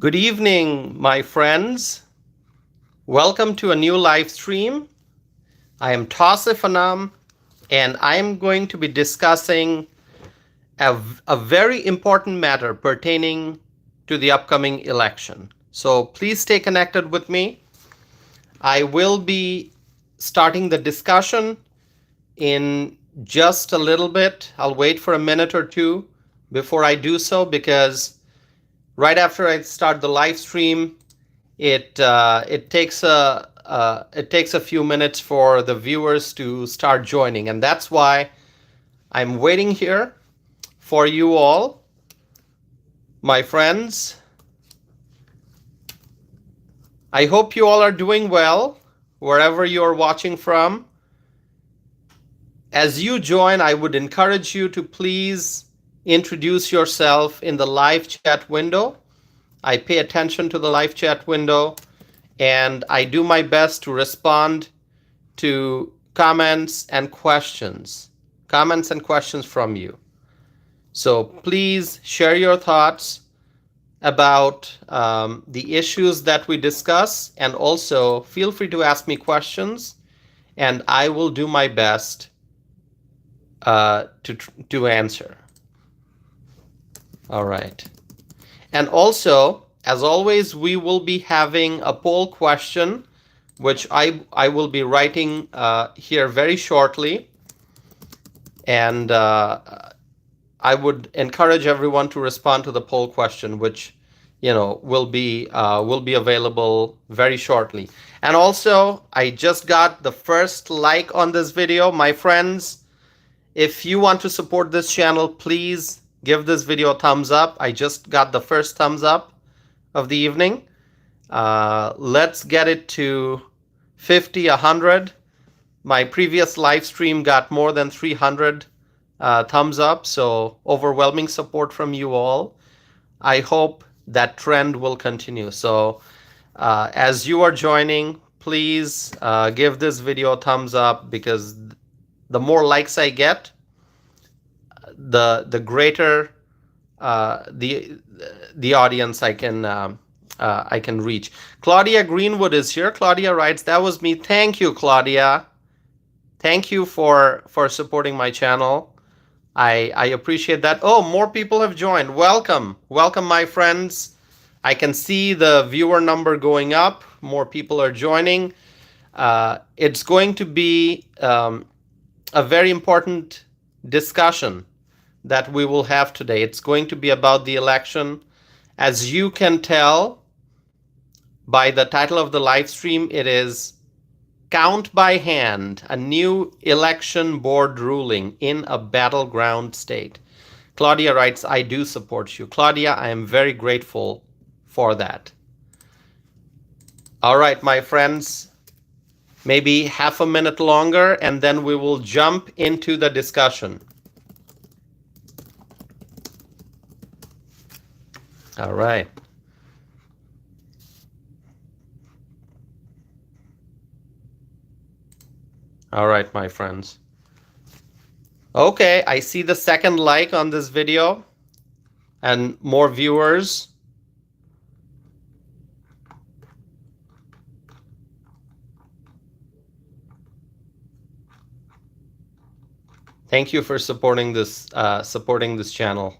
Good evening, my friends. Welcome to a new live stream. I am Tausif Anam, and I am going to be discussing a very important matter pertaining to the upcoming election. So please stay connected with me. I will be starting the discussion in just a little bit. I'll wait for a minute or two before I do so, because right after I start the live stream, it takes a few minutes for the viewers to start joining, and that's why I'm waiting here for you all, my friends. I hope you all are doing well wherever you're watching from. As you join, I would encourage you to please introduce yourself in the live chat window. I pay attention to the live chat window, and I do my best to respond to comments and questions from you. So please share your thoughts about the issues that we discuss, and also feel free to ask me questions, and I will do my best to answer. All right. And also, as always, we will be having a poll question, which I will be writing here very shortly. And I would encourage everyone to respond to the poll question, which will be available very shortly. And also, I just got the first like on this video. My friends, if you want to support this channel, please give this video a thumbs up. I just got the first thumbs up of the evening. Let's get it to 50, 100. My previous live stream got more than 300 thumbs up, so overwhelming support from you all. I hope that trend will continue. So as you are joining, please give this video a thumbs up, because the more likes I get, the greater the audience I can reach. Claudia Greenwood is here. Claudia writes, "That was me." Thank you, Claudia. Thank you for supporting my channel. I appreciate that. Oh, more people have joined. Welcome, my friends. I can see the viewer number going up. More people are joining. It's going to be a very important discussion that we will have today. It's going to be about the election. As you can tell by the title of the live stream, it is "Count by Hand, a new election board ruling in a battleground state." Claudia writes, "I do support you." Claudia, I am very grateful for that. All right, my friends, maybe half a minute longer, and then we will jump into the discussion. All right. All right, my friends. Okay, I see the second like on this video and more viewers. Thank you for supporting this channel.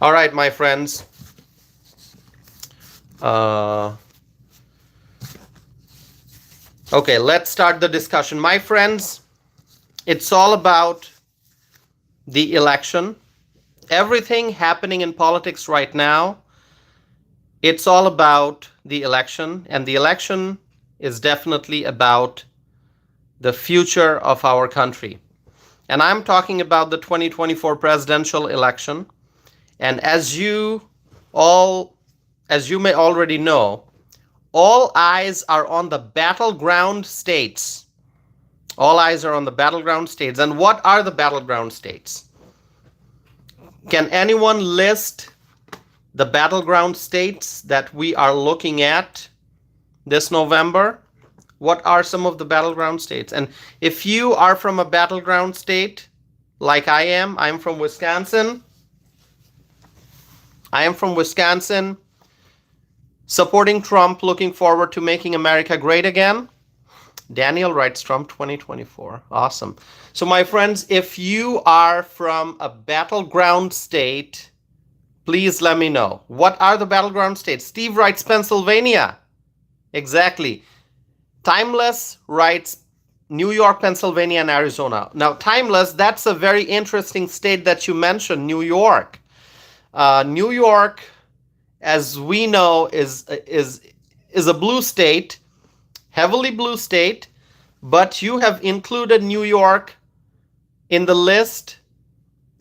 All right, my friends. Okay, let's start the discussion. My friends, it's all about the election. Everything happening in politics right now, it's all about the election. And the election is definitely about the future of our country. And I'm talking about the 2024 presidential election. And as you may already know, all eyes are on the battleground states. All eyes are on the battleground states. And what are the battleground states? Can anyone list the battleground states that we are looking at this November? What are some of the battleground states? And if you are from a battleground state, like I am, I'm from Wisconsin, I am from Wisconsin, supporting Trump, looking forward to making America great again. Daniel writes Trump 2024. Awesome. So, my friends, if you are from a battleground state, please let me know. What are the battleground states? Steve writes Pennsylvania. Exactly. Timeless writes New York, Pennsylvania, and Arizona. Now, Timeless, that's a very interesting state that you mentioned, New York. New York, as we know, is a blue state, heavily blue state, but you have included New York in the list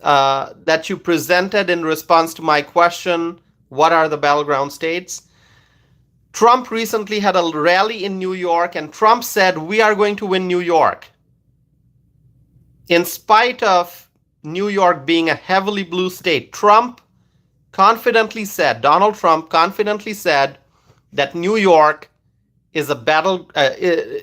that you presented in response to my question, what are the battleground states? Trump recently had a rally in New York, and Trump said, we are going to win New York. In spite of New York being a heavily blue state, Donald Trump confidently said that New York is a battle.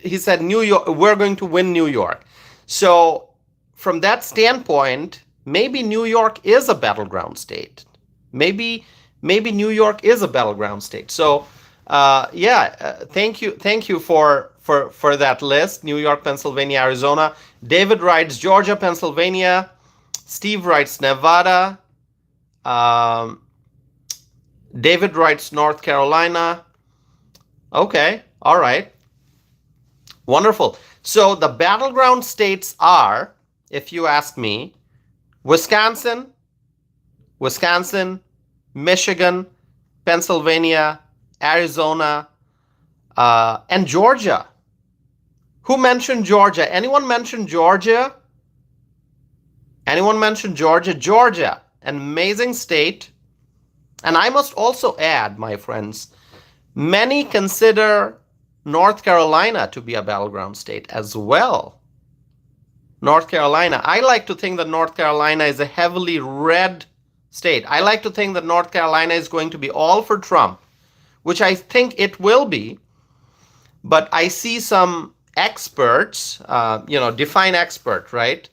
He said, New York, we're going to win New York. So from that standpoint, maybe New York is a battleground state. Maybe New York is a battleground state. So thank you for that list. New York, Pennsylvania, Arizona. David writes Georgia, Pennsylvania. Steve writes Nevada. David writes North Carolina. Okay, all right. Wonderful. So the battleground states are, if you ask me, Wisconsin, Michigan, Pennsylvania, Arizona, and Georgia. Who mentioned Georgia? Anyone mention Georgia? Georgia, an amazing state. And I must also add, my friends, many consider North Carolina to be a battleground state as well. North Carolina. I like to think that North Carolina is a heavily red state. I like to think that North Carolina is going to be all for Trump, which I think it will be. But I see some experts, define expert, right?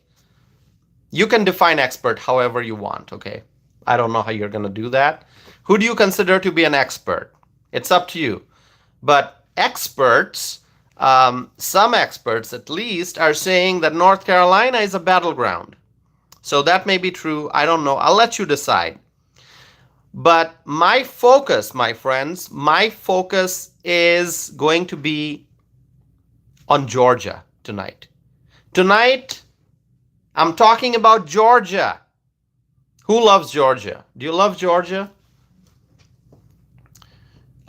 You can define expert however you want, okay? I don't know how you're going to do that. Who do you consider to be an expert? It's up to you. But experts, some experts at least, are saying that North Carolina is a battleground. So that may be true. I don't know. I'll let you decide. But my focus, my friends, is going to be on Georgia tonight. Tonight, I'm talking about Georgia. Who loves Georgia? Do you love Georgia?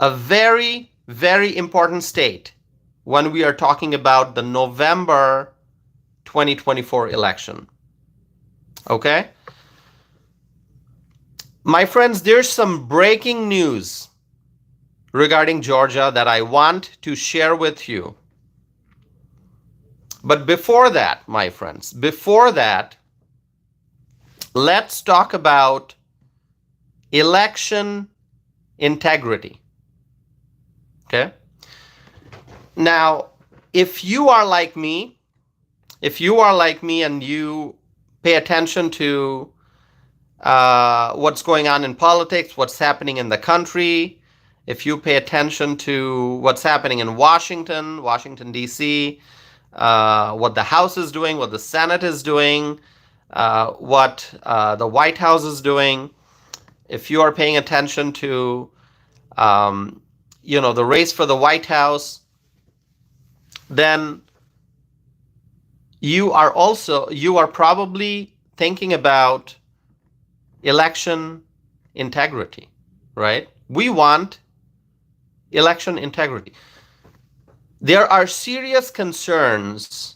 A very, very important state when we are talking about the November 2024 election. Okay? My friends, there's some breaking news regarding Georgia that I want to share with you. But before that, my friends, let's talk about election integrity. Okay? Now, if you are like me and you pay attention to what's going on in politics, what's happening in the country, if you pay attention to what's happening in Washington, D.C., what the House is doing, what the Senate is doing, what the White House is doing, if you are paying attention to the race for the White House, then you are probably thinking about election integrity, right? We want election integrity. There are serious concerns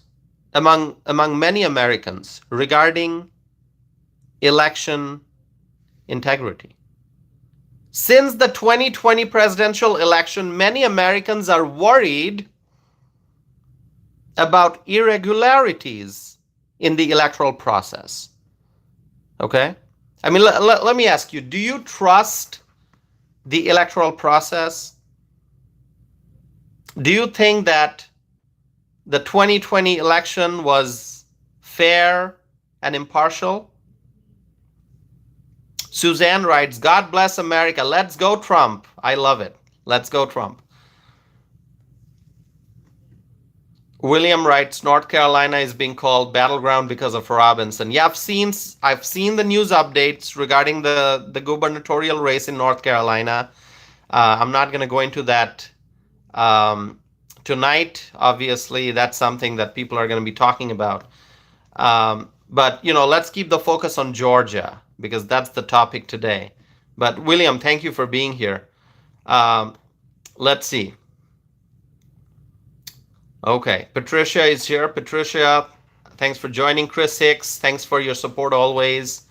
among many Americans regarding election integrity. Since the 2020 presidential election, many Americans are worried about irregularities in the electoral process. Okay? I mean, let me ask you, do you trust the electoral process? Do you think that the 2020 election was fair and impartial? Suzanne writes, God bless America. Let's go, Trump. I love it. Let's go, Trump. William writes, North Carolina is being called Battleground because of Robinson. Yeah, I've seen the news updates regarding the gubernatorial race in North Carolina. I'm not going to go into that tonight. Obviously, that's something that people are going to be talking about. But, let's keep the focus on Georgia because that's the topic today. But, William, thank you for being here. Let's see. Okay, Patricia is here. Patricia, thanks for joining. Chris Hicks, thanks for your support always.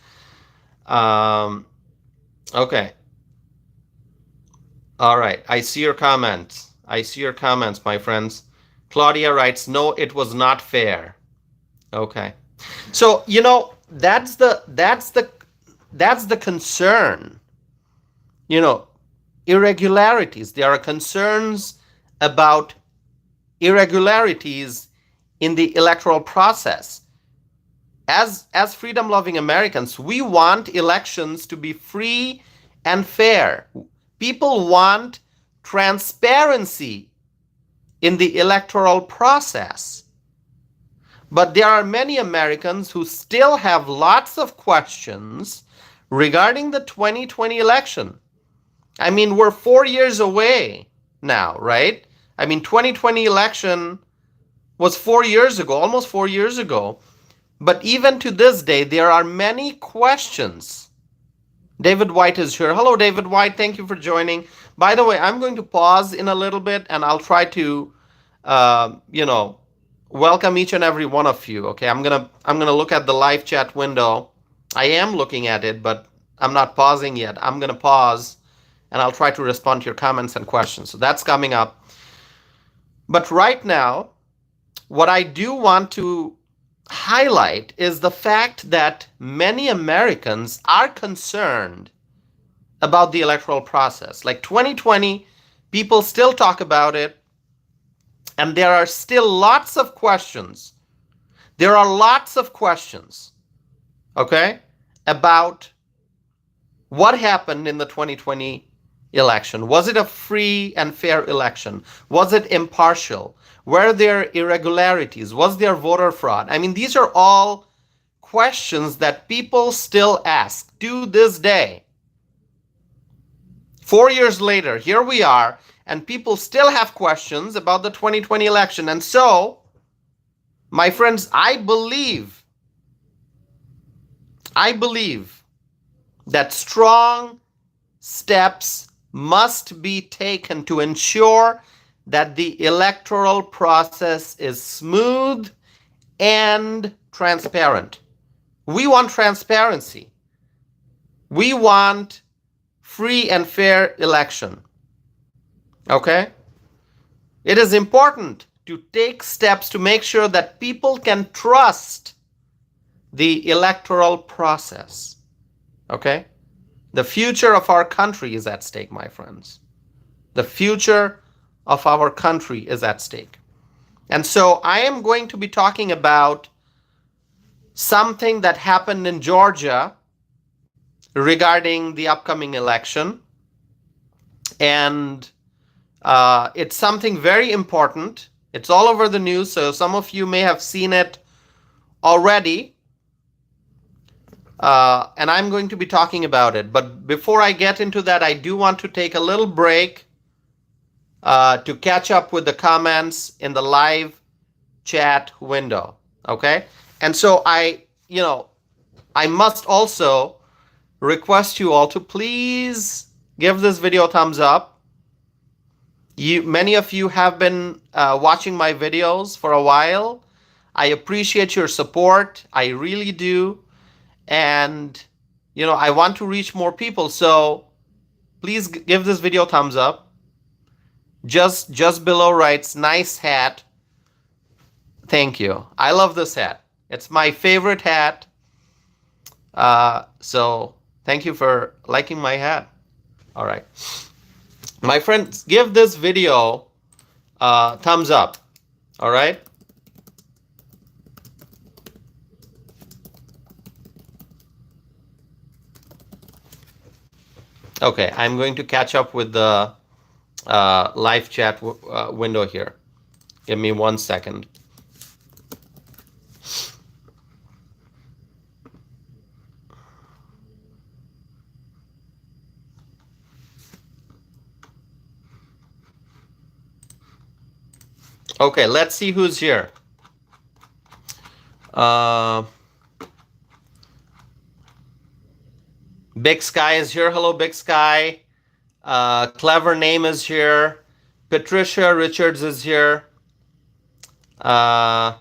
Okay. All right, I see your comments. My friends. Claudia writes, no, it was not fair. Okay. So, that's the concern. Irregularities. There are concerns about irregularities in the electoral process. As freedom-loving Americans, we want elections to be free and fair. People want transparency in the electoral process. But there are many Americans who still have lots of questions regarding the 2020 election. I mean, we're 4 years away now, right? 2020 election was 4 years ago, almost 4 years ago. But even to this day, there are many questions. David White is here. Hello, David White. Thank you for joining. By the way, I'm going to pause in a little bit and I'll try to, welcome each and every one of you. Okay, I'm gonna look at the live chat window. I am looking at it, but I'm not pausing yet. I'm gonna pause and I'll try to respond to your comments and questions. So that's coming up. But right now, what I do want to highlight is the fact that many Americans are concerned about the electoral process. Like 2020, people still talk about it, and there are still lots of questions. There are lots of questions, okay, about what happened in the 2020 election. Was it a free and fair election? Was it impartial? Were there irregularities? Was there voter fraud? These are all questions that people still ask to this day. 4 years later, here we are, and people still have questions about the 2020 election. And so, my friends, I believe that strong steps must be taken to ensure that the electoral process is smooth and transparent. We want transparency. We want free and fair election. Okay? It is important to take steps to make sure that people can trust the electoral process. Okay? The future of our country is at stake, my friends. The future of our country is at stake. And so I am going to be talking about something that happened in Georgia regarding the upcoming election. And it's something very important. It's all over the news, so some of you may have seen it already. And I'm going to be talking about it. But before I get into that, I do want to take a little break to catch up with the comments in the live chat window. Okay? And so I must also request you all to please give this video a thumbs up. Many of you have been watching my videos for a while. I appreciate your support. I really do. And, I want to reach more people. So please give this video a thumbs up. Just below writes, nice hat. Thank you. I love this hat. It's my favorite hat. So thank you for liking my hat. All right. My friends, give this video a thumbs up. All right. Okay, I'm going to catch up with the live chat window here. Give me 1 second. Okay, let's see who's here. Big Sky is here. Hello, Big Sky. Clever Name is here. Patricia Richards is here. Terry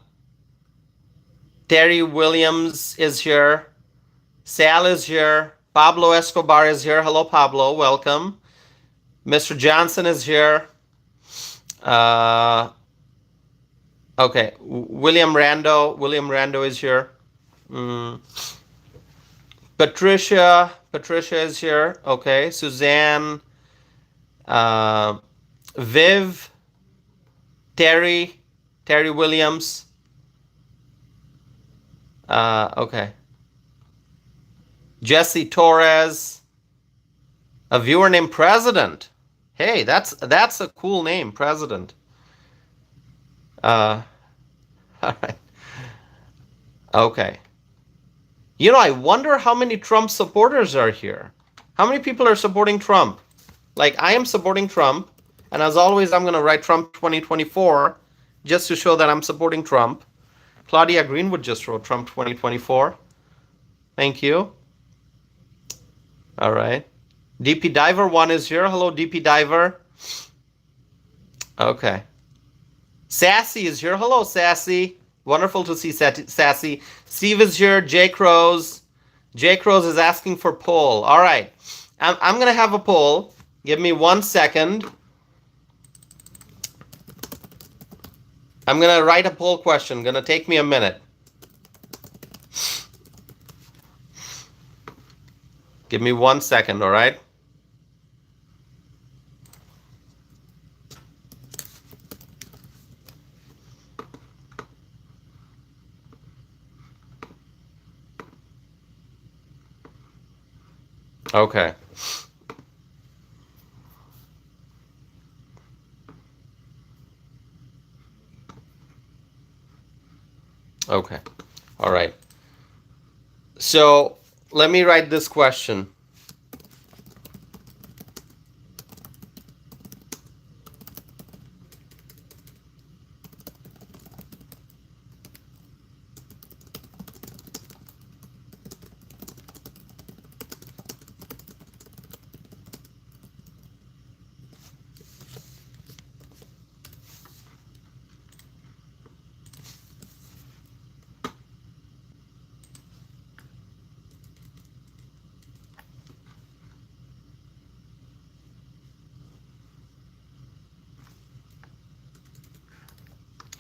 Williams is here. Sal is here. Pablo Escobar is here. Hello, Pablo. Welcome. Mr. Johnson is here. Okay. William Rando is here. Patricia is here. Okay. Suzanne. Viv. Terry Williams. Okay. Jesse Torres. A viewer named President. Hey, that's a cool name, President. All right. Okay. You know, I wonder how many Trump supporters are here. How many people are supporting Trump? Like, I am supporting Trump, and as always, I'm going to write Trump 2024 just to show that I'm supporting Trump. Claudia Greenwood just wrote Trump 2024. Thank you. All right. DP Diver 1 is here. Hello, DP Diver. Okay. Sassy is here. Hello, Sassy. Wonderful to see Sassy. Steve is here. Jake Rose. Jake Rose is asking for poll. All right. I'm going to have a poll. Give me 1 second. I'm going to write a poll question. Going to take me a minute. Give me 1 second, all right? Okay. Okay. All right. So let me write this question.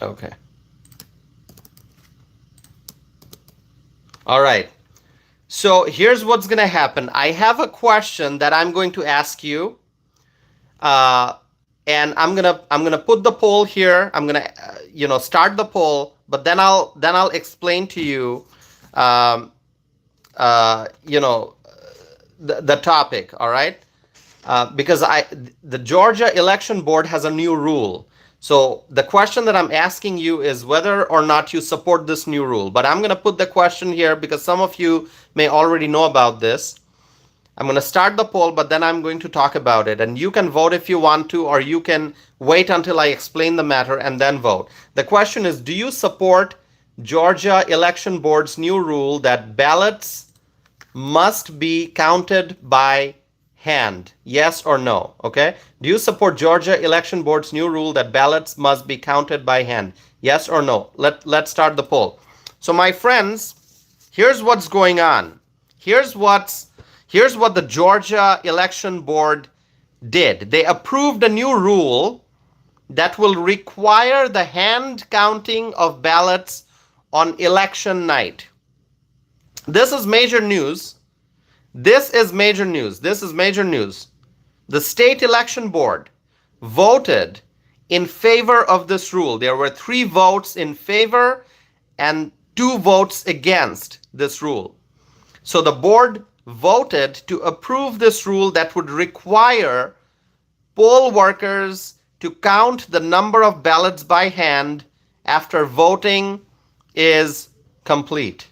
Okay. All right. So here's what's going to happen. I have a question that I'm going to ask you. And I'm gonna put the poll here. I'm gonna start the poll, but then I'll explain to you the topic. All right, because the Georgia Election Board has a new rule. So the question that I'm asking you is whether or not you support this new rule. But I'm going to put the question here because some of you may already know about this. I'm going to start the poll, but then I'm going to talk about it. And you can vote if you want to, or you can wait until I explain the matter and then vote. The question is, do you support Georgia Election Board's new rule that ballots must be counted by hand? Yes or no? Okay. Do you support Georgia Election Board's new rule that ballots must be counted by hand? Yes or no? Let's start the poll. So my friends, here's what's going on. Here's what the Georgia Election Board did. They approved a new rule that will require the hand counting of ballots on election night. This is major news. This is major news. The state election board voted in favor of this rule. There were 3 votes in favor and 2 votes against this rule. So the board voted to approve this rule that would require poll workers to count the number of ballots by hand after voting is complete.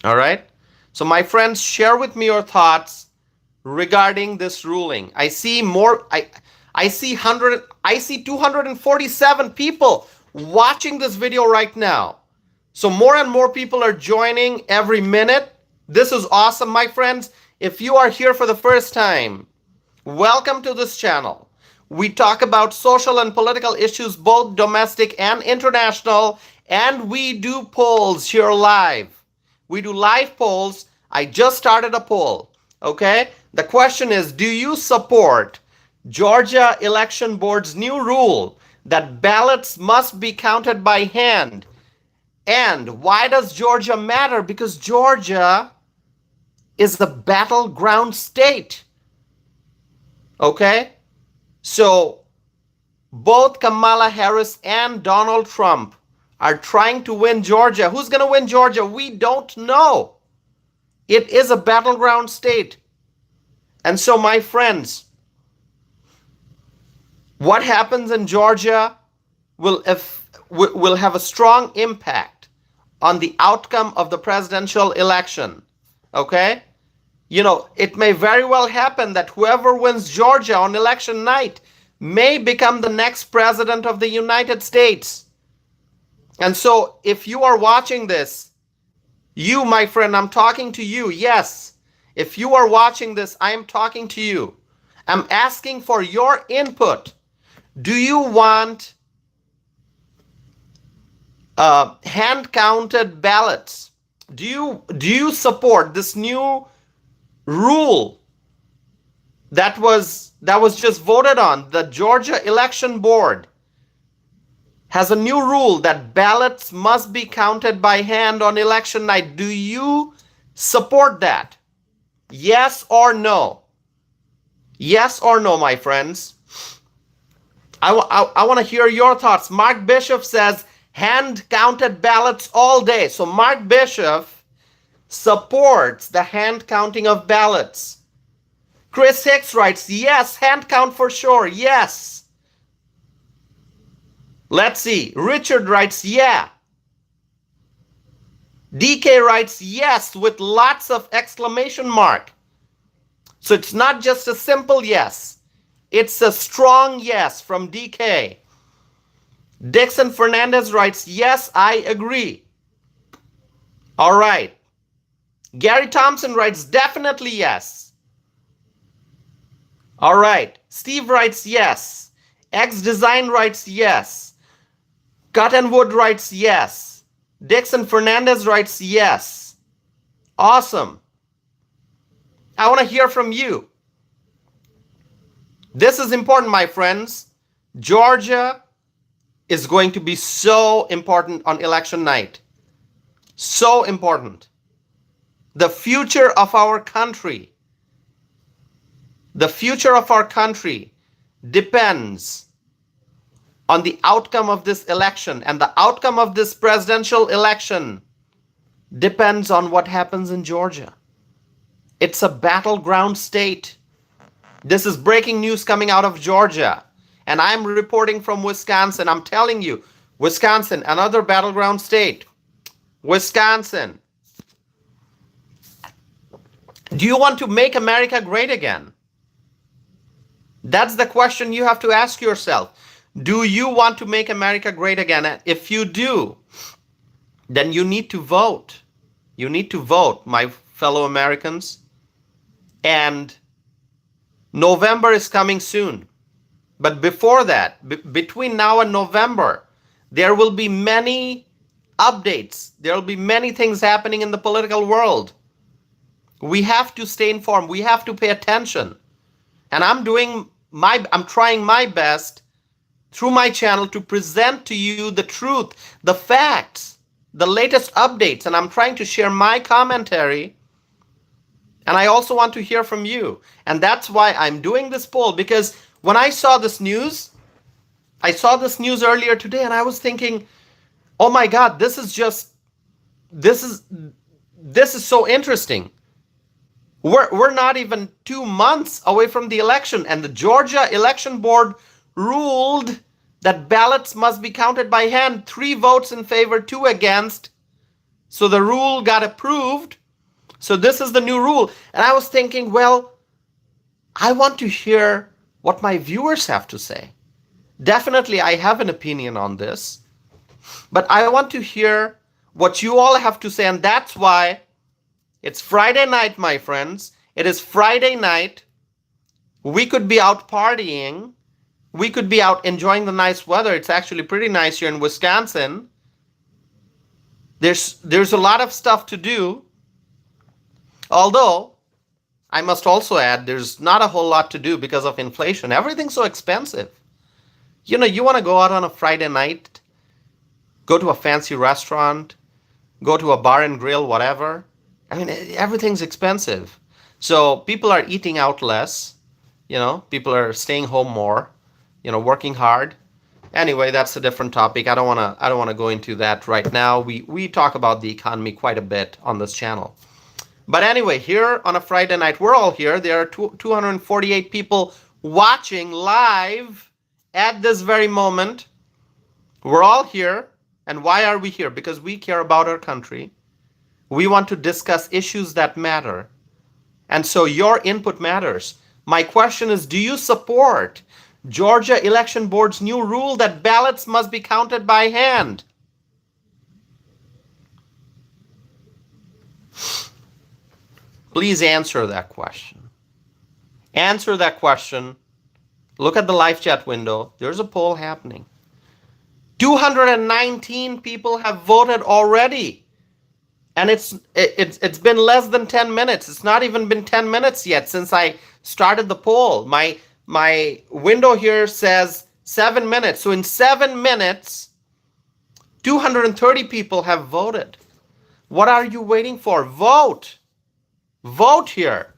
All right? So my friends, share with me your thoughts regarding this ruling. I see 247 people watching this video right now. So more and more people are joining every minute. This is awesome, my friends. If you are here for the first time, welcome to this channel. We talk about social and political issues, both domestic and international, and we do polls here live. We do live polls. I just started a poll, okay? The question is, do you support Georgia Election Board's new rule that ballots must be counted by hand? And why does Georgia matter? Because Georgia is the battleground state. Okay? So both Kamala Harris and Donald Trump are trying to win Georgia. Who's going to win Georgia? We don't know. It is a battleground state. And so, my friends, what happens in Georgia will have a strong impact on the outcome of the presidential election. Okay? You know, it may very well happen that whoever wins Georgia on election night may become the next president of the United States. And so if you are watching this, you, my friend, I'm talking to you. Yes, if you are watching this, I am talking to you. I'm asking for your input. Do you want hand-counted ballots? Do you support this new rule that was just voted on? The Georgia Election Board has a new rule that ballots must be counted by hand on election night. Do you support that? Yes or no? Yes or no, my friends? I want to hear your thoughts. Mark Bishop says hand-counted ballots all day. So Mark Bishop supports the hand counting of ballots. Chris Hicks writes, yes, hand count for sure, yes. Let's see. Richard writes, yeah. DK writes, yes, with lots of exclamation mark. So it's not just a simple yes. It's a strong yes from DK. Dixon Fernandez writes, yes, I agree. All right. Gary Thompson writes, definitely yes. All right. Steve writes, yes. X Design writes, yes. Cottonwood writes, yes. Dixon Fernandez writes, yes. Awesome. I want to hear from you. This is important, my friends. Georgia is going to be so important on election night. So important. The future of our country, depends on the outcome of this election. And the outcome of this presidential election depends on what happens in Georgia. It's a battleground state. This is breaking news coming out of Georgia. And I'm reporting from Wisconsin. I'm telling you, Wisconsin, another battleground state. Wisconsin. Do you want to make America great again? That's the question you have to ask yourself. Do you want to make America great again? And if you do, then you need to vote. You need to vote, my fellow Americans. And November is coming soon. But before that, between now and November, there will be many updates. There will be many things happening in the political world. We have to stay informed. We have to pay attention. And I'm trying my best through my channel to present to you the truth, the facts, the latest updates. And I'm trying to share my commentary. And I also want to hear from you. And that's why I'm doing this poll, because when I saw this news earlier today, and I was thinking, oh my God, this is so interesting. We're not even 2 months away from the election, and the Georgia Election Board ruled that ballots must be counted by hand. 3 votes in favor, 2 against. So the rule got approved. So this is the new rule. And I was thinking, well, I want to hear what my viewers have to say. Definitely, I have an opinion on this, but I want to hear what you all have to say. And that's why it's Friday night, my friends. It is Friday night. We could be out partying. We could be out enjoying the nice weather. It's actually pretty nice here in Wisconsin. There's a lot of stuff to do. Although, I must also add, there's not a whole lot to do because of inflation. Everything's so expensive. You know, you want to go out on a Friday night, go to a fancy restaurant, go to a bar and grill, whatever. I mean, everything's expensive. So people are eating out less. People are staying home more, working hard. Anyway, that's a different topic. I don't want to go into that right now. We talk about the economy quite a bit on this channel. But anyway, here on a Friday night, we're all here. There are 248 people watching live at this very moment. We're all here. And why are we here? Because we care about our country. We want to discuss issues that matter. And so your input matters. My question is, do you support Georgia Election Board's new rule that ballots must be counted by hand? Please answer that question. Answer that question. Look at the live chat window. There's a poll happening. 219 people have voted already. And it's been less than 10 minutes. It's not even been 10 minutes yet since I started the poll. My window here says 7 minutes. So in 7 minutes, 230 people have voted. What are you waiting for? Vote. Vote here.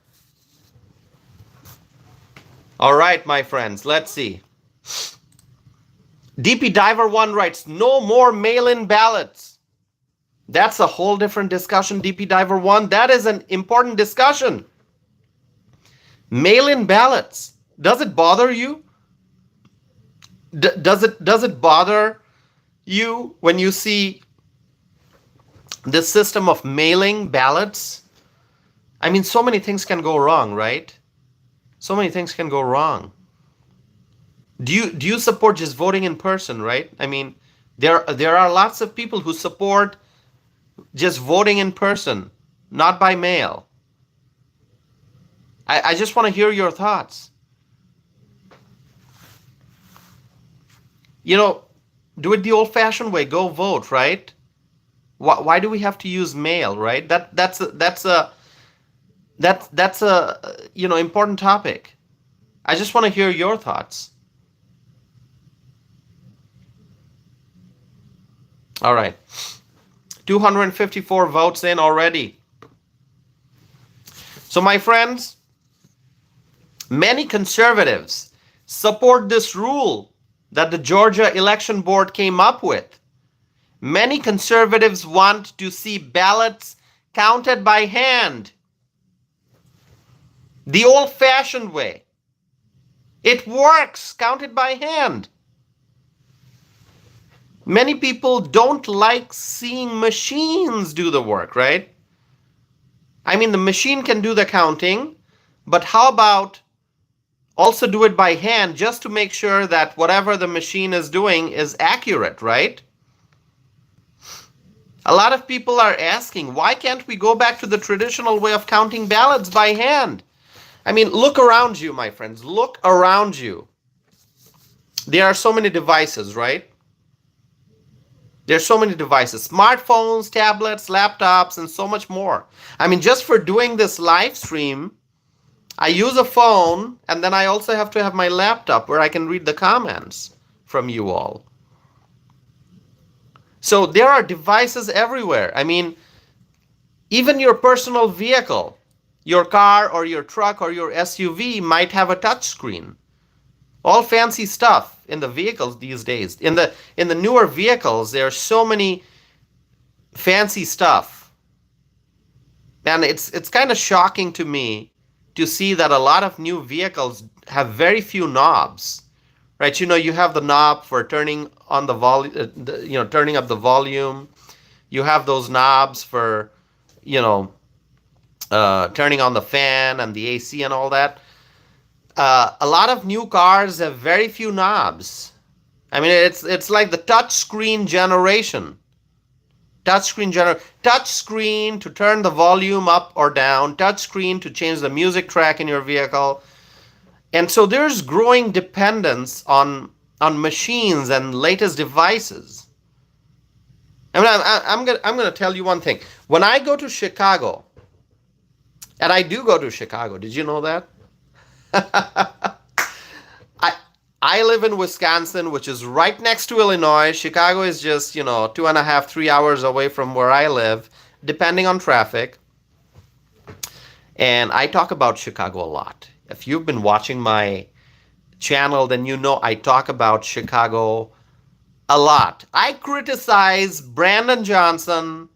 All right, my friends, let's see. DP Diver 1 writes, no more mail-in ballots. That's a whole different discussion, DP Diver 1. That is an important discussion. Mail-in ballots. Does it bother you? Does it bother you when you see this system of mailing ballots? I mean, so many things can go wrong, right? So many things can go wrong. Do you support just voting in person, right? I mean, there are lots of people who support just voting in person, not by mail. I just want to hear your thoughts. Do it the old-fashioned way. Go vote, right? Why do we have to use mail, right? That's a important topic. I just want to hear your thoughts. All right. 254 votes in already. So my friends, many conservatives support this rule that the Georgia Election Board came up with. Many conservatives want to see ballots counted by hand. The old-fashioned way. It works, counted by hand. Many people don't like seeing machines do the work, right? I mean, the machine can do the counting, but how about also do it by hand just to make sure that whatever the machine is doing is accurate, right? A lot of people are asking, why can't we go back to the traditional way of counting ballots by hand? I mean, look around you, my friends. Look around you. There are so many devices, right? There's so many devices. Smartphones, tablets, laptops, and so much more. I mean, just for doing this live stream, I use a phone, and then I also have to have my laptop where I can read the comments from you all. So there are devices everywhere. I mean, even your personal vehicle, your car or your truck or your SUV might have a touch screen. All fancy stuff in the vehicles these days. In the newer vehicles, there are so many fancy stuff. And it's kind of shocking to me to see that a lot of new vehicles have very few knobs, right? You have the knob for turning on the volume, turning up the volume. You have those knobs for, you know, turning on the fan and the AC and all that. A lot of new cars have very few knobs. I mean, it's like the touch screen generation. Touch screen to turn the volume up or down, touch screen to change the music track in your vehicle. And so there's growing dependence on machines and latest devices. I mean, I'm gonna tell you one thing. When I go to Chicago, and I do go to Chicago, did you know that? I I live in Wisconsin, which is right next to Illinois. Chicago is just 2.5, 3 hours away from where I live, depending on traffic. And I talk about Chicago a lot. If you've been watching my channel, then you know I talk about Chicago a lot. I criticize Brandon Johnson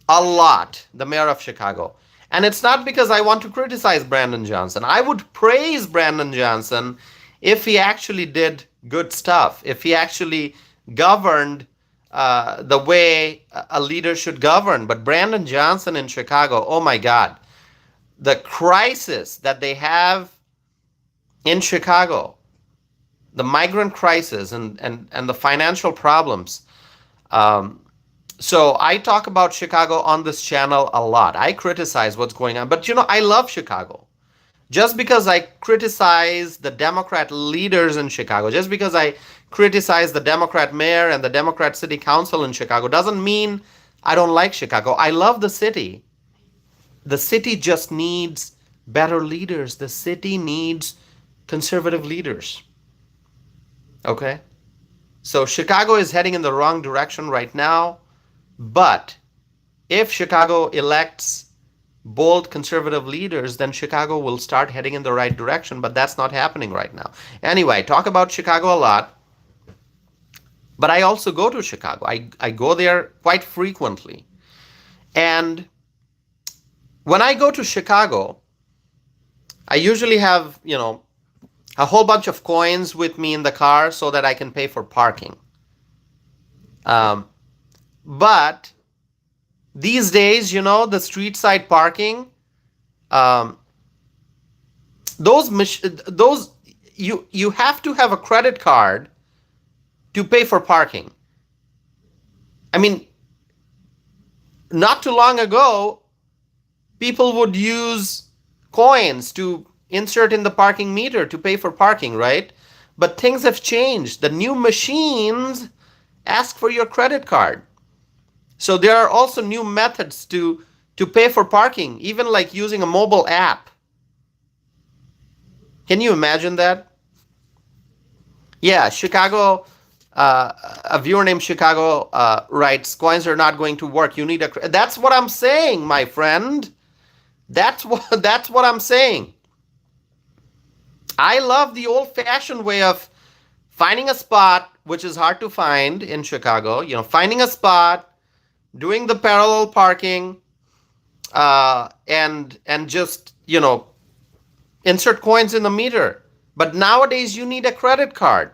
a lot, the mayor of Chicago. And it's not because I want to criticize Brandon Johnson. I would praise Brandon Johnson if he actually did good stuff, if he actually governed the way a leader should govern. But Brandon Johnson in Chicago, oh my God, the crisis that they have in Chicago, the migrant crisis and the financial problems. So I talk about Chicago on this channel a lot. I criticize what's going on, but I love Chicago. Just because I criticize the Democrat leaders in Chicago, just because I criticize the Democrat mayor and the Democrat city council in Chicago, doesn't mean I don't like Chicago. I love the city. The city just needs better leaders. The city needs conservative leaders. Okay? So Chicago is heading in the wrong direction right now. But if Chicago elects bold conservative leaders, then Chicago will start heading in the right direction. But that's not happening right now. Anyway, I talk about Chicago a lot. But I also go to Chicago. I go there quite frequently. And when I go to Chicago, I usually have, a whole bunch of coins with me in the car so that I can pay for parking. But these days, the street side parking, those you have to have a credit card to pay for parking. I mean, not too long ago, people would use coins to insert in the parking meter to pay for parking, right? But things have changed. The new machines ask for your credit card. So there are also new methods to pay for parking, even like using a mobile app. Can you imagine that? Yeah, Chicago, a viewer named Chicago writes, coins are not going to work. You need a... That's what I'm saying, my friend. That's what I'm saying. I love the old-fashioned way of finding a spot, which is hard to find in Chicago. Finding a spot, doing the parallel parking, and just insert coins in the meter. But nowadays you need a credit card.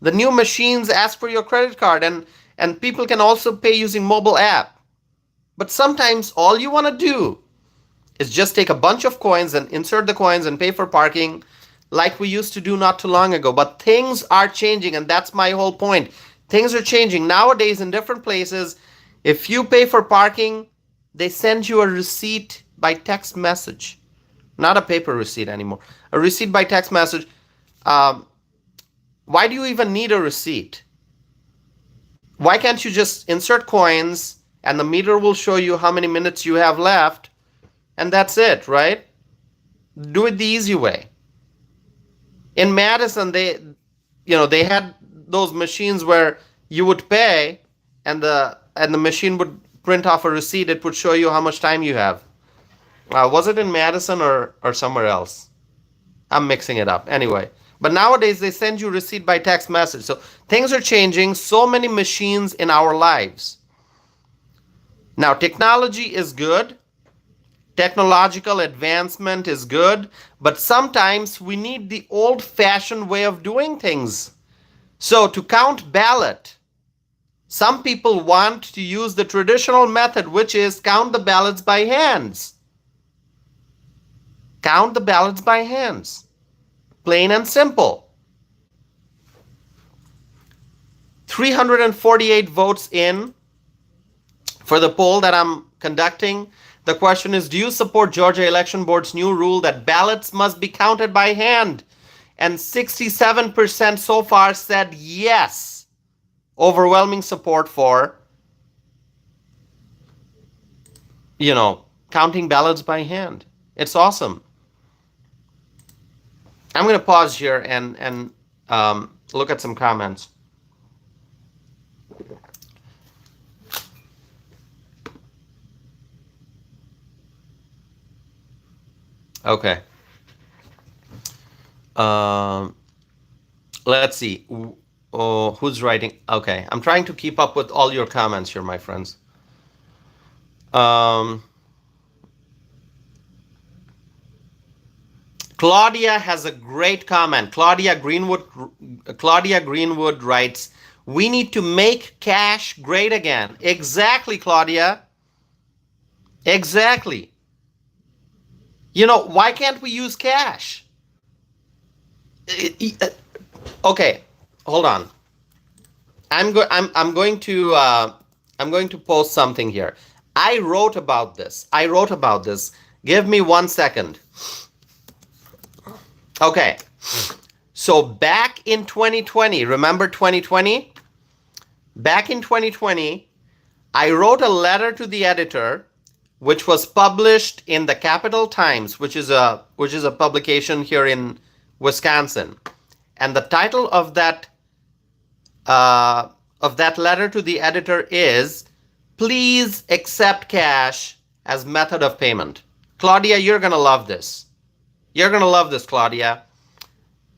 The new machines ask for your credit card, and people can also pay using mobile app. But sometimes all you want to do is just take a bunch of coins and insert the coins and pay for parking like we used to do not too long ago. But things are changing, and that's my whole point. Things are changing. Nowadays in different places, if you pay for parking, they send you a receipt by text message. Not a paper receipt anymore. A receipt by text message. Why do you even need a receipt? Why can't you just insert coins and the meter will show you how many minutes you have left, and that's it, right? Do it the easy way. In Madison, they had those machines where you would pay and the machine would print off a receipt. It would show you how much time you have. Was it in Madison or somewhere else? I'm mixing it up. Anyway, but nowadays they send you receipt by text message. So things are changing. So many machines in our lives. Now, technology is good. Technological advancement is good, but sometimes we need the old-fashioned way of doing things. So to count ballot, some people want to use the traditional method, which is count the ballots by hands. Count the ballots by hands. Plain and simple. 348 votes in for the poll that I'm conducting. The question is, do you support Georgia Election Board's new rule that ballots must be counted by hand? And 67% so far said yes. Overwhelming support for, counting ballots by hand. It's awesome. I'm going to pause here and look at some comments. Okay. Let's see. Who's writing? Okay. I'm trying to keep up with all your comments here, my friends. Claudia has a great comment. Claudia Greenwood writes, we need to make cash great again. Exactly, Claudia. Exactly. Why can't we use cash? Okay, hold on. I'm going to post something here. I wrote about this. Give me 1 second. Okay. So back in 2020, remember 2020? Back in 2020, I wrote a letter to the editor, which was published in the Capital Times, which is a publication here in Wisconsin. And the title of that letter to the editor is, please accept cash as method of payment. Claudia, you're going to love this. You're going to love this, Claudia.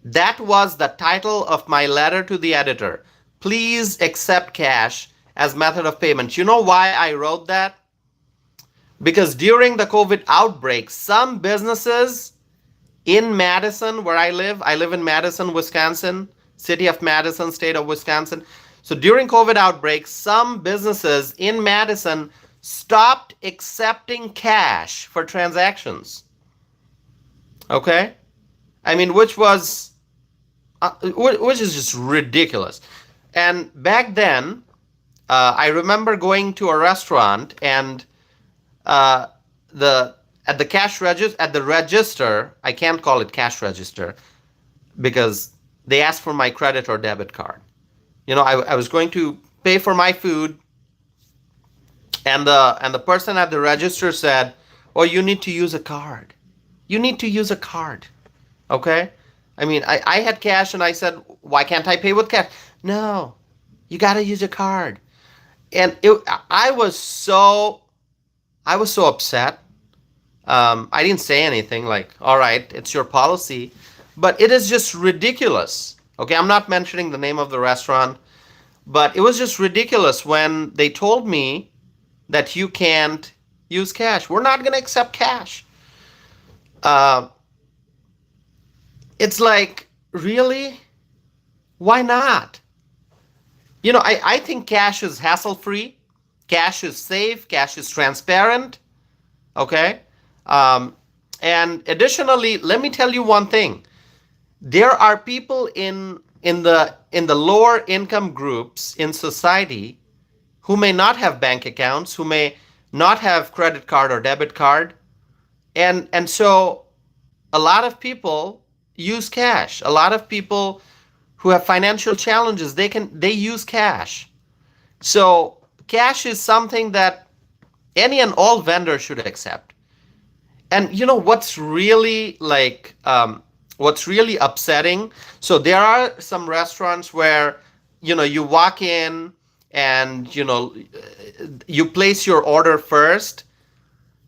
That was the title of my letter to the editor. Please accept cash as method of payment. You know why I wrote that? Because during the COVID outbreak, some businesses in Madison, where I live in Madison, Wisconsin, city of Madison, state of Wisconsin. So during COVID outbreak, some businesses in Madison stopped accepting cash for transactions. Okay? I mean, which is just ridiculous. And back then, I remember going to a restaurant and at the register, I can't call it cash register because they asked for my credit or debit card. I was going to pay for my food, and the person at the register said, "Oh, you need to use a card. You need to use a card." Okay? I mean, I had cash, and I said, "Why can't I pay with cash?" No, you got to use a card. And I was so upset. I didn't say anything like, all right, it's your policy, but it is just ridiculous. Okay, I'm not mentioning the name of the restaurant, but it was just ridiculous when they told me that you can't use cash. We're not going to accept cash. It's like, really? Why not? I think cash is hassle-free. Cash is safe. Cash is transparent. Okay? And additionally, let me tell you one thing. There are people in the lower income groups in society who may not have bank accounts, who may not have credit card or debit card. And so a lot of people use cash. A lot of people who have financial challenges, they use cash. So cash is something that any and all vendors should accept. And what's really upsetting? So there are some restaurants where you walk in and you place your order first.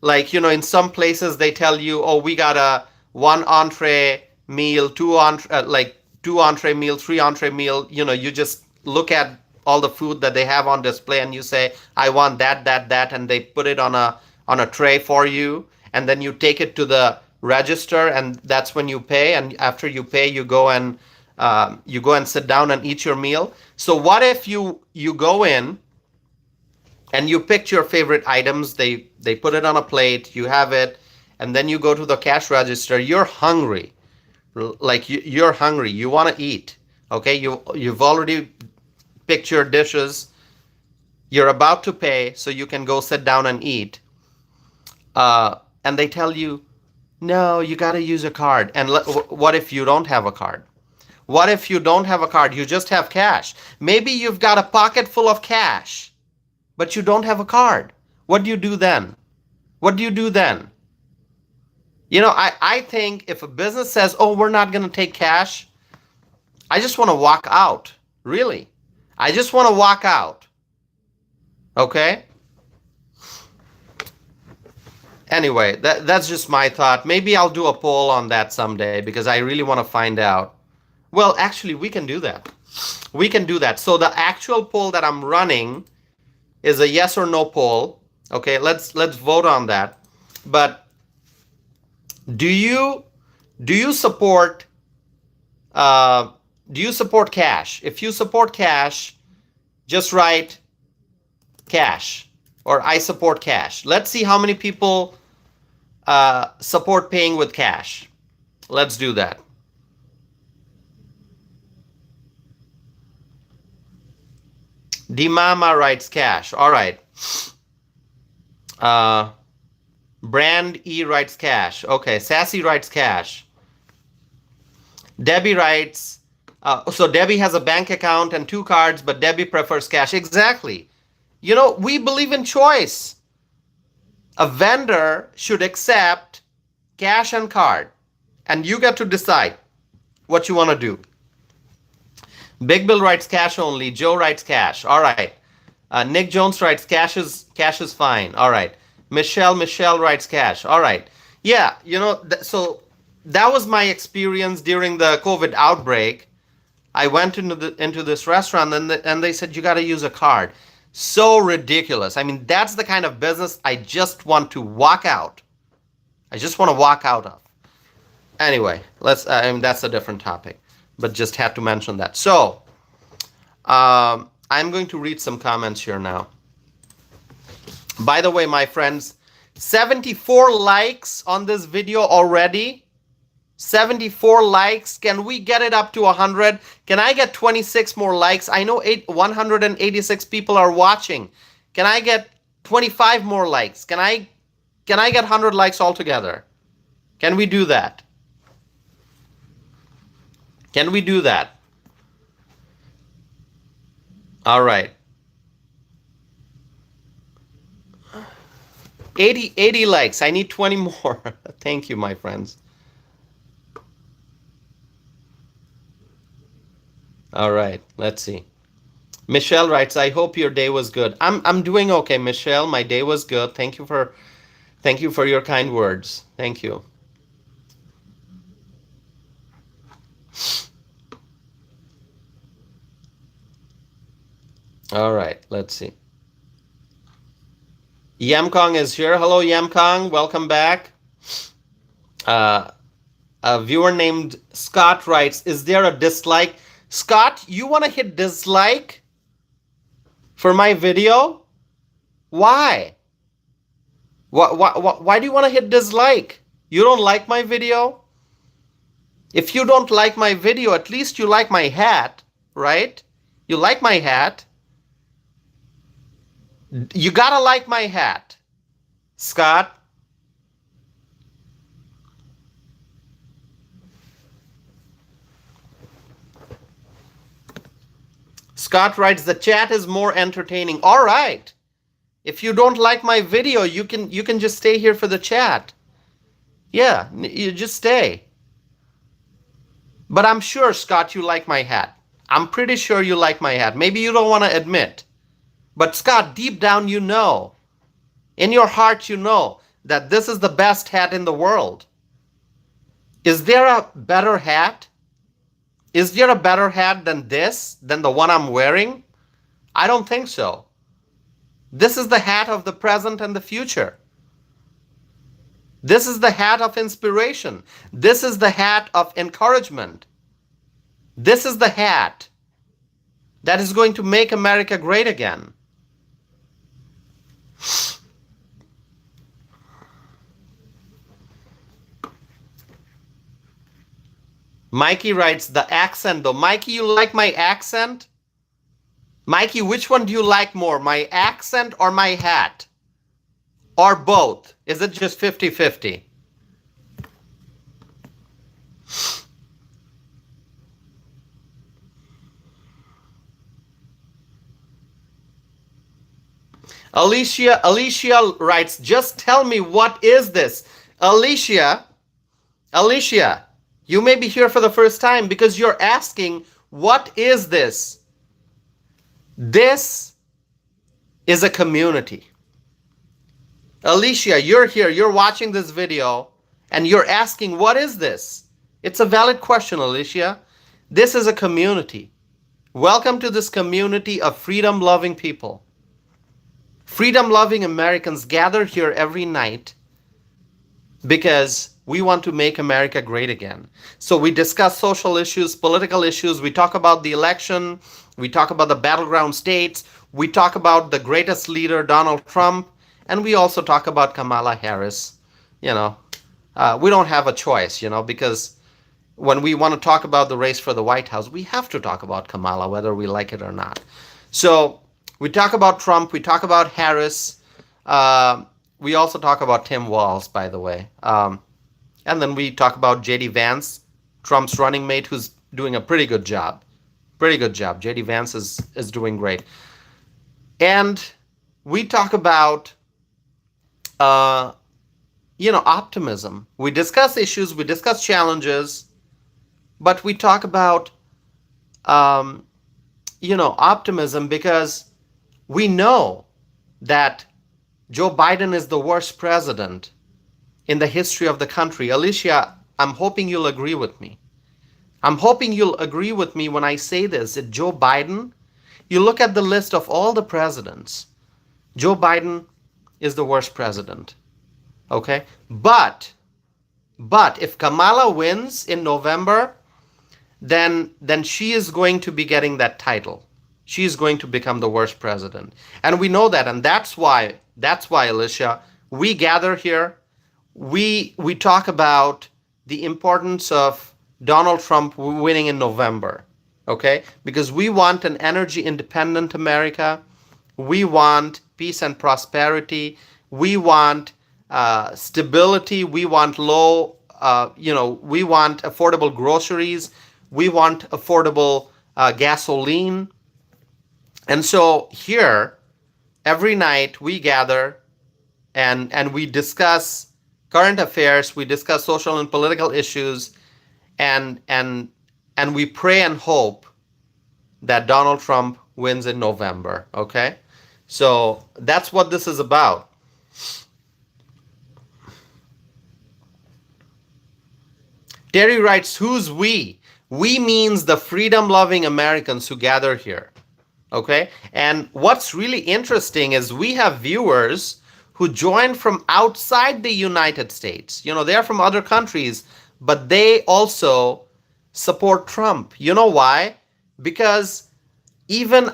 Like in some places they tell you, oh, we got a 1 entree meal, 2 entree meal, 3 entree meal. You just look at all the food that they have on display and you say, I want that, and they put it on a tray for you. and then you take it to the register, and that's when you pay. And after you pay, you go and sit down and eat your meal. So what if you go in and you picked your favorite items? They put it on a plate, you have it, and then you go to the cash register. You're hungry, like you're hungry. You want to eat. Okay, you've already picked your dishes. You're about to pay, so you can go sit down and eat. And they tell you, no, you got to use a card. And what if you don't have a card? What if you don't have a card? You just have cash. Maybe you've got a pocket full of cash, but you don't have a card. What do you do then? What do you do then? I think if a business says, oh, we're not going to take cash, I just want to walk out. Really. I just want to walk out. Okay? Anyway, that's just my thought. Maybe I'll do a poll on that someday because I really want to find out. Well, actually, we can do that. We can do that. So the actual poll that I'm running is a yes or no poll. Okay, let's vote on that. But do you support cash? If you support cash, just write cash, or I support cash. Let's see how many people support paying with cash. Let's do that. Dimama writes cash. All right. Brand E writes cash. Okay. Sassy writes cash. Debbie writes, so Debbie has a bank account and 2 cards, but Debbie prefers cash. Exactly. We believe in choice. A vendor should accept cash and card, and you get to decide what you want to do. Big Bill writes cash only. Joe writes cash. All right. Nick Jones writes cash is fine. All right. Michelle writes cash. All right. Yeah, so that was my experience during the COVID outbreak. I went into this restaurant, and they said you got to use a card. So ridiculous. I mean, that's the kind of business I just want to walk out. I just want to walk out of. Anyway, that's a different topic, but just had to mention that. So, I'm going to read some comments here now. By the way, my friends, 74 likes on this video already. 74 likes. Can we get it up to 100? Can I get 26 more likes? I know 186 people are watching. Can I get 25 more likes? Can I get 100 likes altogether? Can we do that? Can we do that? All right. 80 likes. I need 20 more. Thank you, my friends. All right, let's see. Michelle writes, I hope your day was good. I'm doing okay, Michelle. My day was good. Thank you for your kind words. Thank you. All right, let's see. Yamkong is here. Hello, Yamkong. Welcome back. A viewer named Scott writes, is there a dislike? Scott, you want to hit dislike for my video? Why? Why do you want to hit dislike? You don't like my video? If you don't like my video, at least you like my hat, right? You like my hat. You gotta like my hat, Scott. Scott writes, the chat is more entertaining. All right. If you don't like my video, you can just stay here for the chat. Yeah, you just stay. But I'm sure, Scott, you like my hat. I'm pretty sure you like my hat. Maybe you don't want to admit. But Scott, deep down you know. In your heart you know that this is the best hat in the world. Is there a better hat? Is there a better hat than this, than the one I'm wearing? I don't think so. This is the hat of the present and the future. This is the hat of inspiration. This is the hat of encouragement. This is the hat that is going to make America great again. Mikey writes, the accent though. Mikey, you like my accent? Mikey, which one do you like more, my accent or my hat? Or both? Is it just 50-50? Alicia writes, just tell me, what is this? Alicia, you may be here for the first time because you're asking, what is this? This is a community. Alicia, you're here, you're watching this video, and you're asking, what is this? It's a valid question, Alicia. This is a community. Welcome to this community of freedom-loving people. Freedom-loving Americans gather here every night because we want to make America great again. So we discuss social issues, political issues. We talk about the election. We talk about the battleground states. We talk about the greatest leader, Donald Trump. And we also talk about Kamala Harris. We don't have a choice, because when we want to talk about the race for the White House, we have to talk about Kamala, whether we like it or not. So we talk about Trump. We talk about Harris. We also talk about Tim Walz, by the way. And then we talk about J.D. Vance, Trump's running mate, who's doing a pretty good job. Pretty good job. J.D. Vance is doing great. And we talk about, optimism. We discuss issues, we discuss challenges, but we talk about, optimism because we know that Joe Biden is the worst president in the history of the country. Alicia, I'm hoping you'll agree with me. I'm hoping you'll agree with me when I say this, that Joe Biden, you look at the list of all the presidents, Joe Biden is the worst president. Okay? But if Kamala wins in November, then she is going to be getting that title. She is going to become the worst president. And we know that, and that's why, Alicia, we gather here. We talk about the importance of Donald Trump winning in November, okay? Because we want an energy independent America. We want peace and prosperity. We want stability. We want we want affordable groceries. We want affordable gasoline. And so here, every night we gather and we discuss current affairs, we discuss social and political issues, and we pray and hope that Donald Trump wins in November, okay? So that's what this is about. Terry writes, who's we? We means the freedom-loving Americans who gather here, okay? And what's really interesting is we have viewers who join from outside the United States. They're from other countries, but they also support Trump. You know why? Because even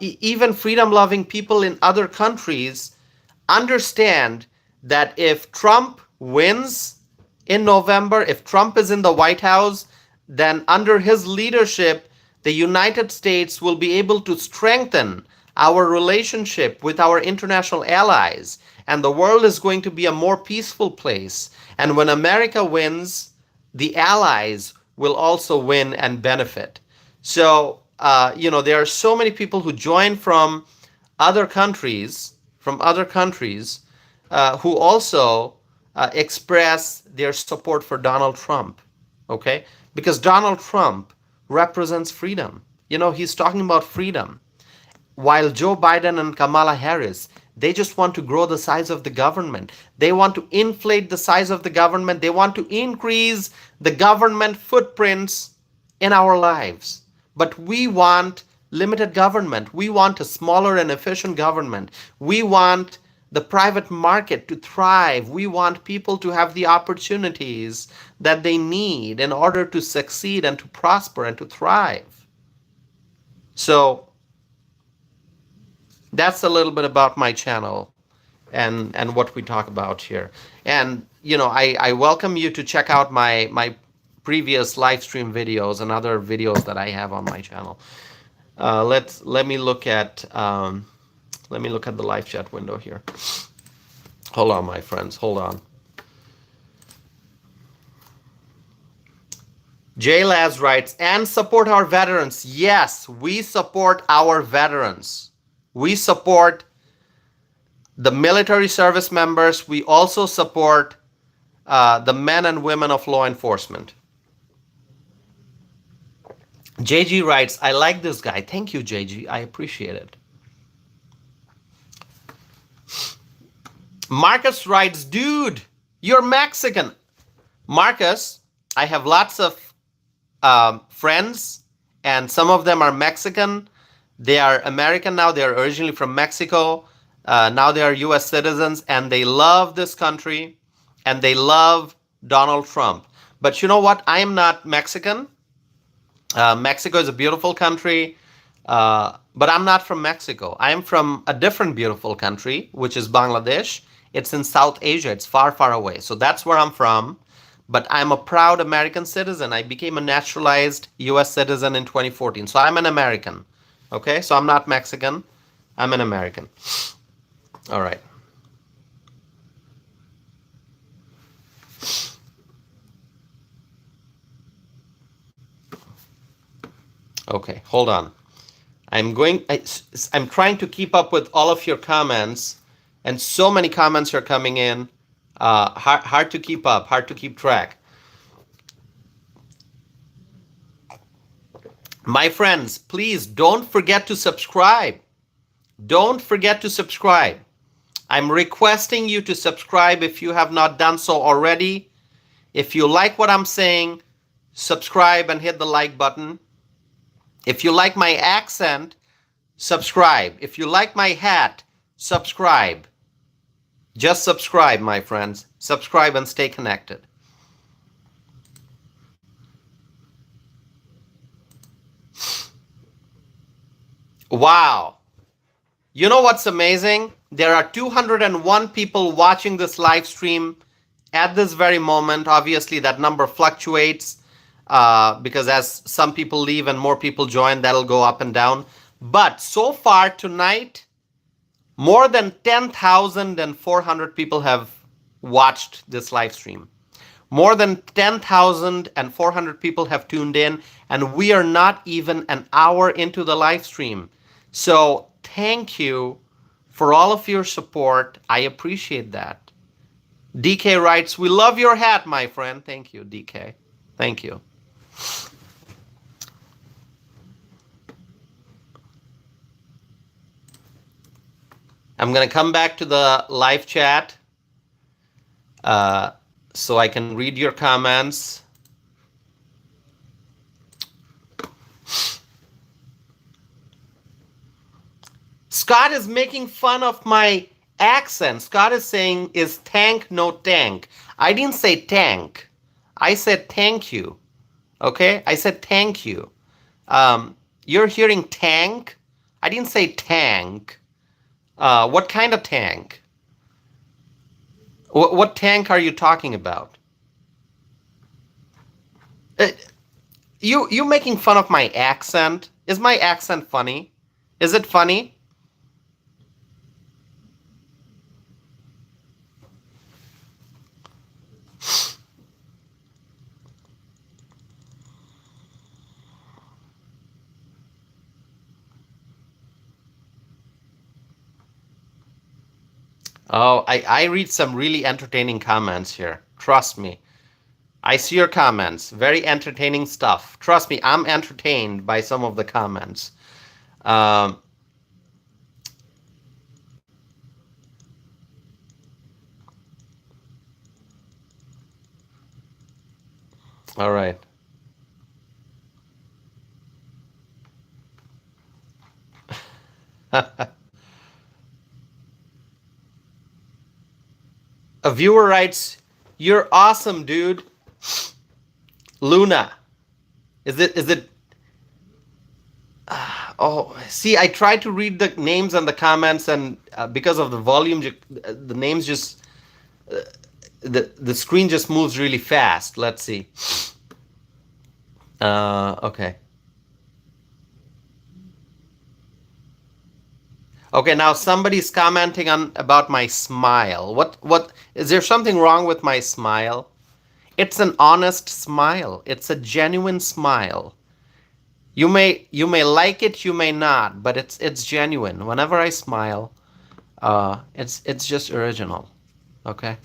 even freedom-loving people in other countries understand that if Trump wins in November, if Trump is in the White House, then under his leadership, the United States will be able to strengthen our relationship with our international allies, and the world is going to be a more peaceful place. And when America wins, the allies will also win and benefit. So, there are so many people who join from other countries, who also express their support for Donald Trump, okay? Because Donald Trump represents freedom. He's talking about freedom. While Joe Biden and Kamala Harris, they just want to grow the size of the government. They want to inflate the size of the government. They want to increase the government footprints in our lives. But we want limited government. We want a smaller and efficient government. We want the private market to thrive. We want people to have the opportunities that they need in order to succeed and to prosper and to thrive. So that's a little bit about my channel and what we talk about here. And I welcome you to check out my previous live stream videos and other videos that I have on my channel. Let me look at the live chat window here. Hold on, my friends. Hold on. Jay Laz writes, and support our veterans. Yes, we support our veterans. We support the military service members. We also support the men and women of law enforcement. JG writes, I like this guy. Thank you, JG. I appreciate it. Marcus writes, dude, you're Mexican. Marcus, I have lots of friends, and some of them are Mexican. They are American now. They are originally from Mexico. Now they are U.S. citizens, and they love this country, and they love Donald Trump. But you know what? I am not Mexican. Mexico is a beautiful country, but I'm not from Mexico. I am from a different beautiful country, which is Bangladesh. It's in South Asia. It's far, far away. So that's where I'm from. But I'm a proud American citizen. I became a naturalized U.S. citizen in 2014. So I'm an American. Okay? So I'm not Mexican. I'm an American. All right. Okay, hold on. I'm trying to keep up with all of your comments, and so many comments are coming in. Hard to keep up, hard to keep track. My friends, please don't forget to subscribe. Don't forget to subscribe. I'm requesting you to subscribe if you have not done so already. If you like what I'm saying, subscribe and hit the like button. If you like my accent, subscribe. If you like my hat, subscribe. Just subscribe, my friends. Subscribe and stay connected. Wow. You know what's amazing? There are 201 people watching this live stream at this very moment. Obviously, that number fluctuates because as some people leave and more people join, that'll go up and down. But so far tonight, more than 10,400 people have watched this live stream. More than 10,400 people have tuned in, and we are not even an hour into the live stream. So thank you for all of your support. I appreciate that. DK writes, we love your hat, my friend. Thank you, DK. Thank you. I'm going to come back to the live chat so I can read your comments. Scott is making fun of my accent. Scott is saying, is tank no tank? I didn't say tank. I said thank you. Okay? I said thank you. You're hearing tank? I didn't say tank. What kind of tank? What tank are you talking about? You making fun of my accent? Is my accent funny? Is it funny? Oh, I read some really entertaining comments here. Trust me. I see your comments. Very entertaining stuff. Trust me, I'm entertained by some of the comments. All right. A viewer writes, "You're awesome, dude." Luna. Is it? Oh, see, I tried to read the names and the comments, and because of the volume, the names just the screen just moves really fast. Let's see. Okay. Okay, now somebody's commenting on about my smile. What is there something wrong with my smile? It's an honest smile. It's a genuine smile. You may like it, you may not, but it's genuine. Whenever I smile, it's just original. Okay?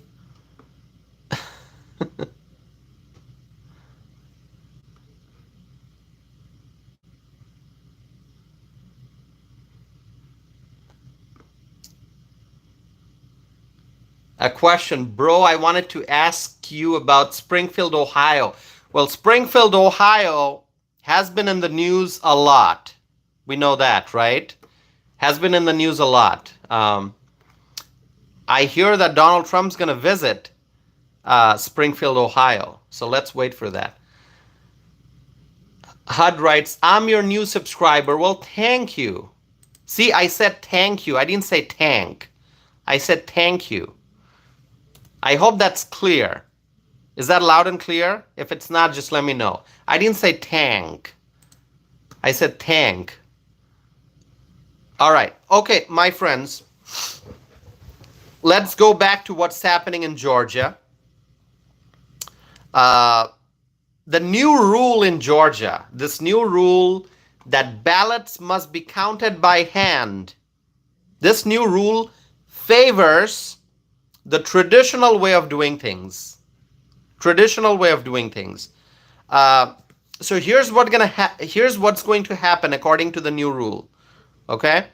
A question, bro, I wanted to ask you about Springfield, Ohio. Well, Springfield, Ohio has been in the news a lot. We know that, right? Has been in the news a lot. I hear that Donald Trump's going to visit Springfield, Ohio. So let's wait for that. HUD writes, "I'm your new subscriber." Well, thank you. See, I said thank you. I didn't say tank. I said thank you. I hope that's clear. Is that loud and clear? If it's not, just let me know. I didn't say tank. I said tank. All right. Okay, my friends. Let's go back to what's happening in Georgia. The new rule in Georgia, this new rule that ballots must be counted by hand, this new rule favors the traditional way of doing things. Traditional way of doing things. So here's what's going to happen according to the new rule. Okay.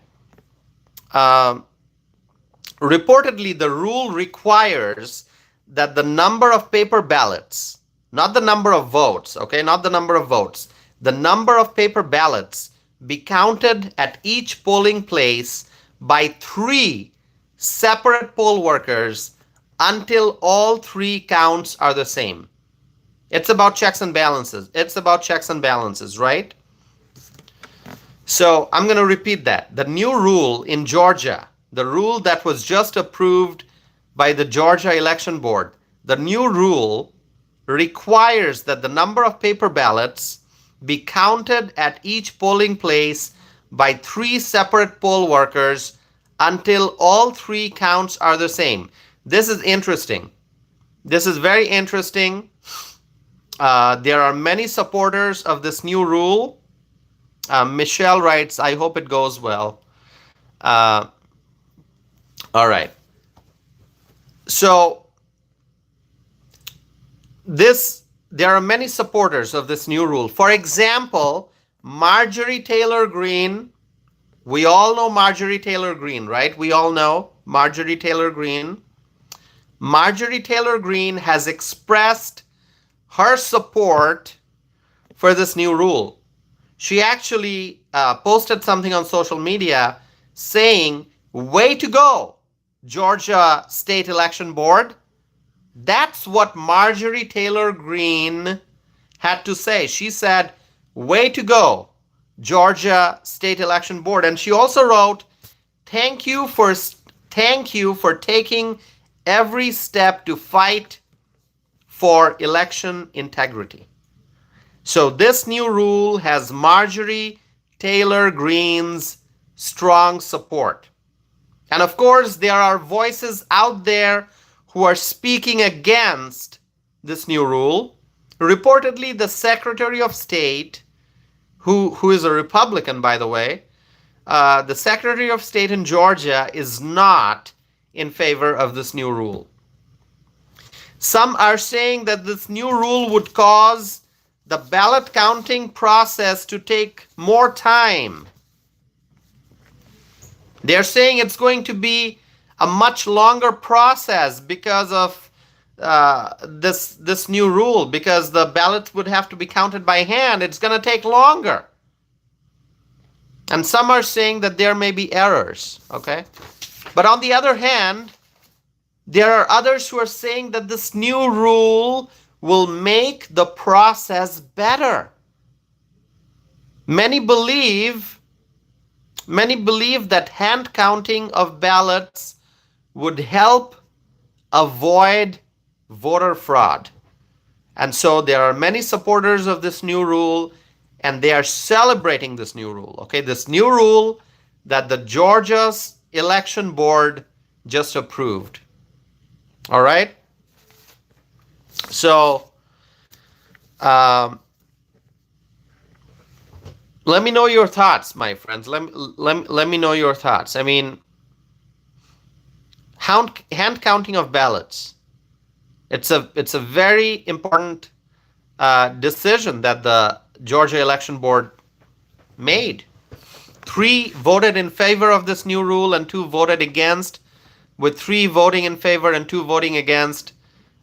Reportedly, the rule requires that the number of paper ballots, not the number of votes, okay, not the number of votes, the number of paper ballots be counted at each polling place by 3 separate poll workers until all 3 counts are the same. It's about checks and balances. It's about checks and balances, right? So I'm going to repeat that. The new rule in Georgia, the rule that was just approved by the Georgia Election Board, the new rule requires that the number of paper ballots be counted at each polling place by 3 separate poll workers until all 3 counts are the same. This is interesting. This is very interesting. There are many supporters of this new rule. Michelle writes, "I hope it goes well." All right. So there are many supporters of this new rule. For example, Marjorie Taylor Greene. We all know Marjorie Taylor Greene, right? We all know Marjorie Taylor Greene. Marjorie Taylor Greene has expressed her support for this new rule. She actually posted something on social media saying, "Way to go, Georgia State Election Board." That's what Marjorie Taylor Greene had to say. She said, "Way to go, Georgia State Election Board." And she also wrote, thank you for taking every step to fight for election integrity." So this new rule has Marjorie Taylor Greene's strong support. And of course, there are voices out there who are speaking against this new rule. Reportedly, the Secretary of State, who is a Republican, by the way, the Secretary of State in Georgia is not in favor of this new rule. Some are saying that this new rule would cause the ballot counting process to take more time. They're saying it's going to be a much longer process because of this new rule, because the ballots would have to be counted by hand. It's going to take longer. And some are saying that there may be errors, okay? But on the other hand, There are others who are saying that this new rule will make the process better. Many believe that hand counting of ballots would help avoid voter fraud. And so there are many supporters of this new rule, and they are celebrating this new rule. Okay, this new rule that the Georgia's election board just approved. All right. So let me know your thoughts, my friends. Let me know your thoughts. I mean, hand counting of ballots. It's a very important decision that the Georgia Election Board made. 3 voted in favor of this new rule and 2 voted against. With 3 voting in favor and 2 voting against,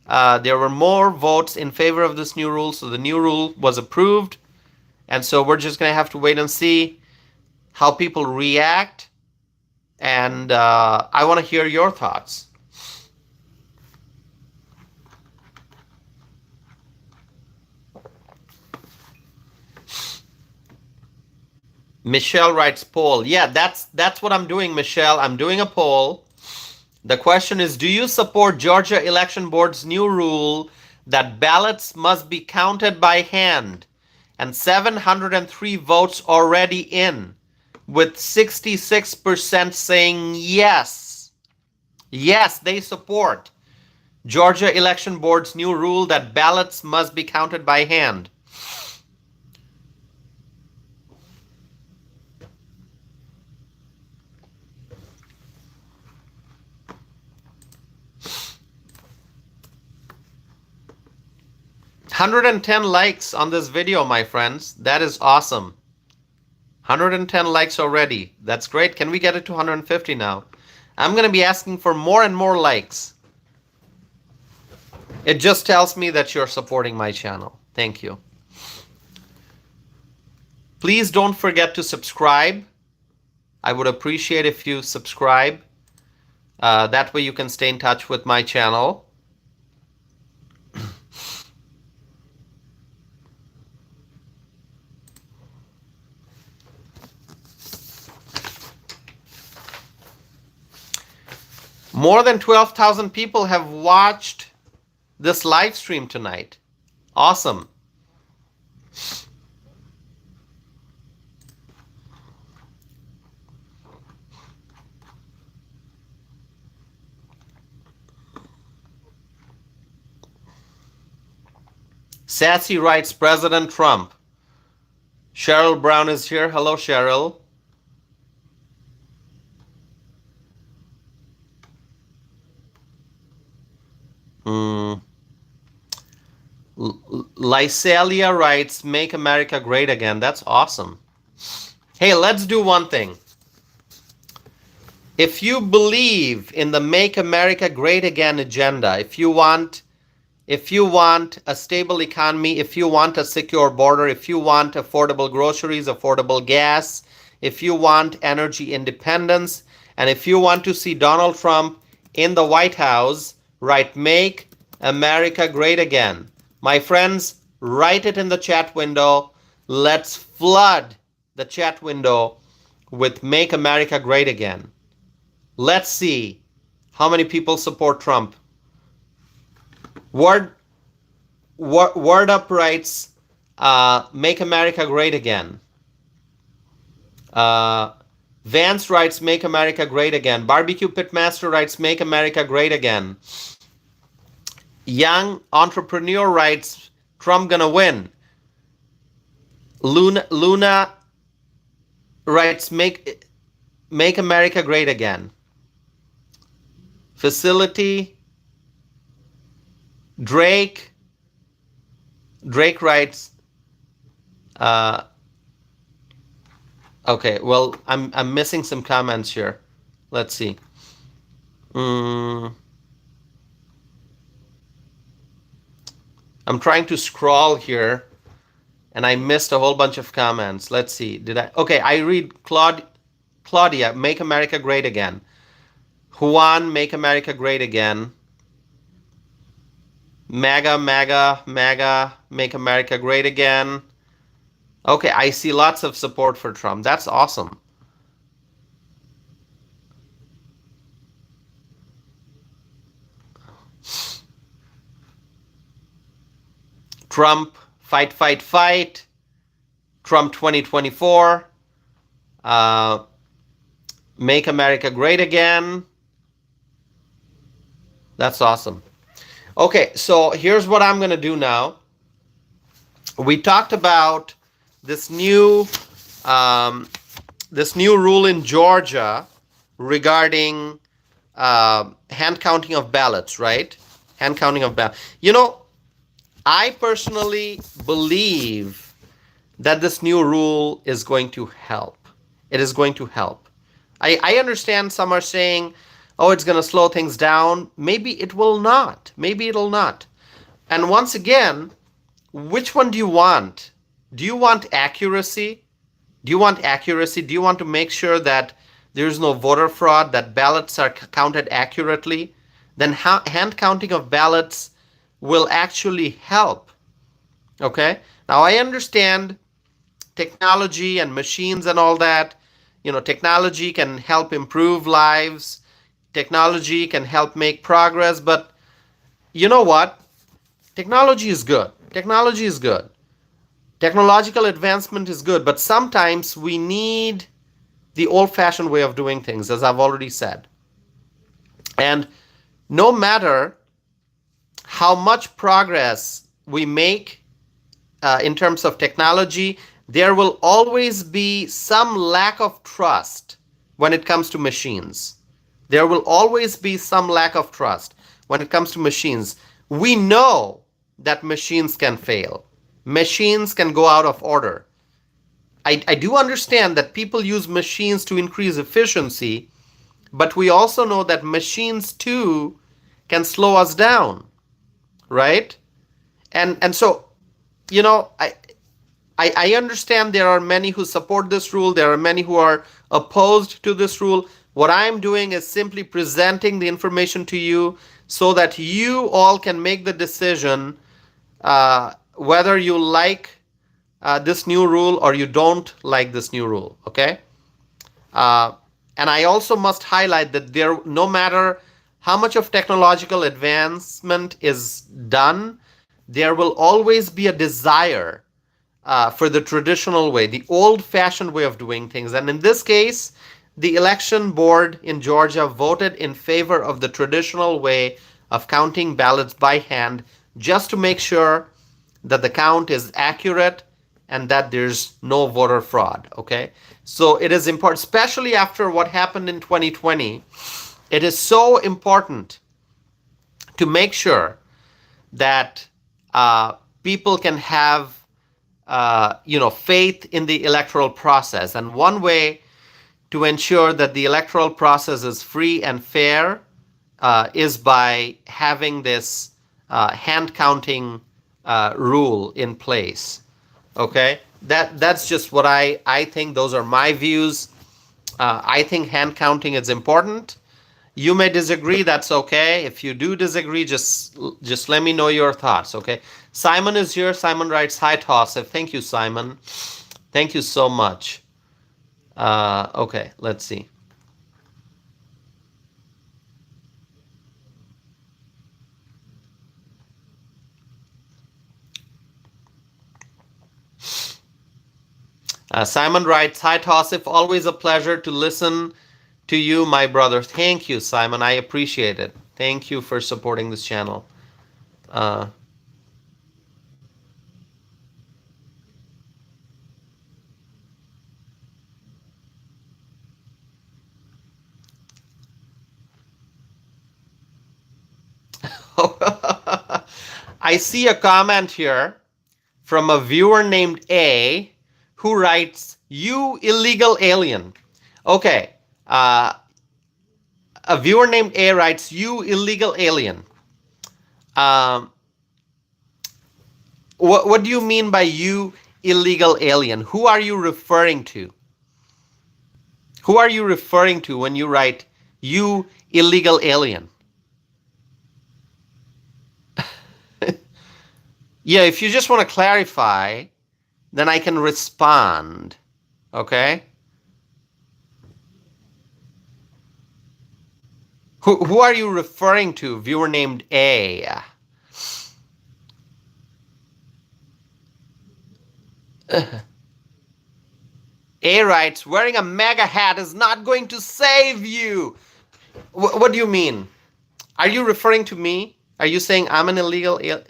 there were more votes in favor of this new rule, so the new rule was approved. And so we're just going to have to wait and see how people react. And I want to hear your thoughts. Michelle writes poll. Yeah, that's what I'm doing, Michelle. I'm doing a poll. The question is, do you support Georgia Election Board's new rule that ballots must be counted by hand? And 703 votes already in, with 66% saying yes. Yes, they support Georgia Election Board's new rule that ballots must be counted by hand. $110 likes on this video, my friends. That is awesome. 110 likes already. That's great. Can we get it to 150 now? I'm going to be asking for more and more likes. It just tells me that you're supporting my channel. Thank you. Please don't forget to subscribe. I would appreciate if you subscribe. That way you can stay in touch with my channel. More than 12,000 people have watched this live stream tonight. Awesome. Sassy writes, President Trump. Cheryl Brown is here. Hello, Cheryl. Lysalia writes, Make America Great Again. That's awesome. Hey, let's do one thing. If you believe in the Make America Great Again agenda, if you want a stable economy, if you want a secure border, if you want affordable groceries, affordable gas, if you want energy independence, and if you want to see Donald Trump in the White House, write Make America Great Again. My friends, write it in the chat window. Let's flood the chat window with Make America Great Again. Let's see how many people support Trump. Word Up writes, Make America Great Again. Vance writes, Make America Great Again. Barbecue Pitmaster writes, Make America Great Again. Young Entrepreneur writes, Trump gonna win. Luna writes, Make America Great Again. Facility. Drake writes, okay, well, I'm missing some comments here. Let's see. I'm trying to scroll here, and I missed a whole bunch of comments. Let's see. Okay, I read Claudia, Make America Great Again. Juan, make America great again. MAGA, MAGA, MAGA, make America great again. Okay, I see lots of support for Trump. That's awesome. Trump, fight, fight, fight. Trump 2024. Make America great again. That's awesome. Okay, so here's what I'm going to do now. We talked about this new rule in Georgia regarding hand counting of ballots, right? Hand counting of ballots. I personally believe that this new rule is going to help. It is going to help. I understand some are saying, oh, it's going to slow things down. Maybe it will not. Maybe it'll not. And once again, which one do you want? Do you want accuracy? Do you want accuracy? Do you want to make sure that there's no voter fraud, that ballots are counted accurately? Then hand counting of ballots will actually help. Okay? Now I understand technology and machines and all that. Technology can help improve lives. Technology can help make progress. But you know what? Technology is good. Technology is good. Technological advancement is good. But sometimes we need the old-fashioned way of doing things, as I've already said. And no matter how much progress we make in terms of technology, there will always be some lack of trust when it comes to machines. There will always be some lack of trust when it comes to machines. We know that machines can fail. Machines can go out of order. I do understand that people use machines to increase efficiency, but we also know that machines too can slow us down, right? And so, I understand there are many who support this rule. There are many who are opposed to this rule. What I'm doing is simply presenting the information to you so that you all can make the decision whether you like this new rule or you don't like this new rule, okay? And I also must highlight that no matter how much of technological advancement is done, there will always be a desire for the traditional way, the old-fashioned way of doing things. And in this case, the election board in Georgia voted in favor of the traditional way of counting ballots by hand, just to make sure that the count is accurate and that there's no voter fraud, okay? So it is important, especially after what happened in 2020, it is so important to make sure that people can have faith in the electoral process. And one way to ensure that the electoral process is free and fair is by having this hand counting rule in place. Okay, that's just what I think. Those are my views. I think hand counting is important. You may disagree, that's okay. If you do disagree, just let me know your thoughts, okay? Simon is here. Simon writes, hi, Tossif. Thank you, Simon. Thank you so much. Okay, let's see. Simon writes, hi, Tossif. Always a pleasure to listen to you, my brother. Thank you, Simon. I appreciate it. Thank you for supporting this channel. I see a comment here from a viewer named A who writes, you illegal alien. Okay. A viewer named A writes, you illegal alien. What do you mean by you illegal alien? Who are you referring to? Who are you referring to when you write You illegal alien. Yeah, if you just want to clarify, then I can respond. Okay? Who are you referring to? Viewer named A. A writes, wearing a MAGA hat is not going to save you. What do you mean? Are you referring to me? Are you saying I'm an illegal alien?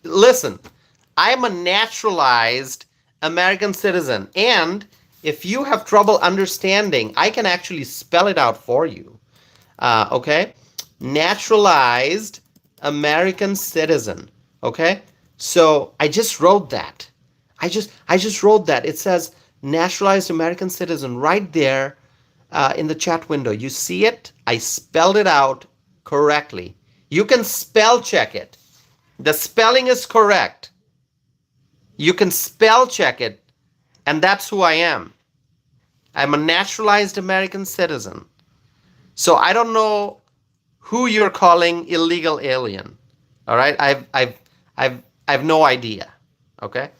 Listen, I'm a naturalized American citizen. And if you have trouble understanding, I can actually spell it out for you. Okay? Naturalized American citizen. Okay? So I just wrote that. I just wrote that. It says naturalized American citizen right there in the chat window. You see it? I spelled it out correctly. You can spell check it. The spelling is correct. You can spell check it, and that's who I am. I'm a naturalized American citizen. So I don't know who you're calling illegal alien. All right? I've no idea. Okay?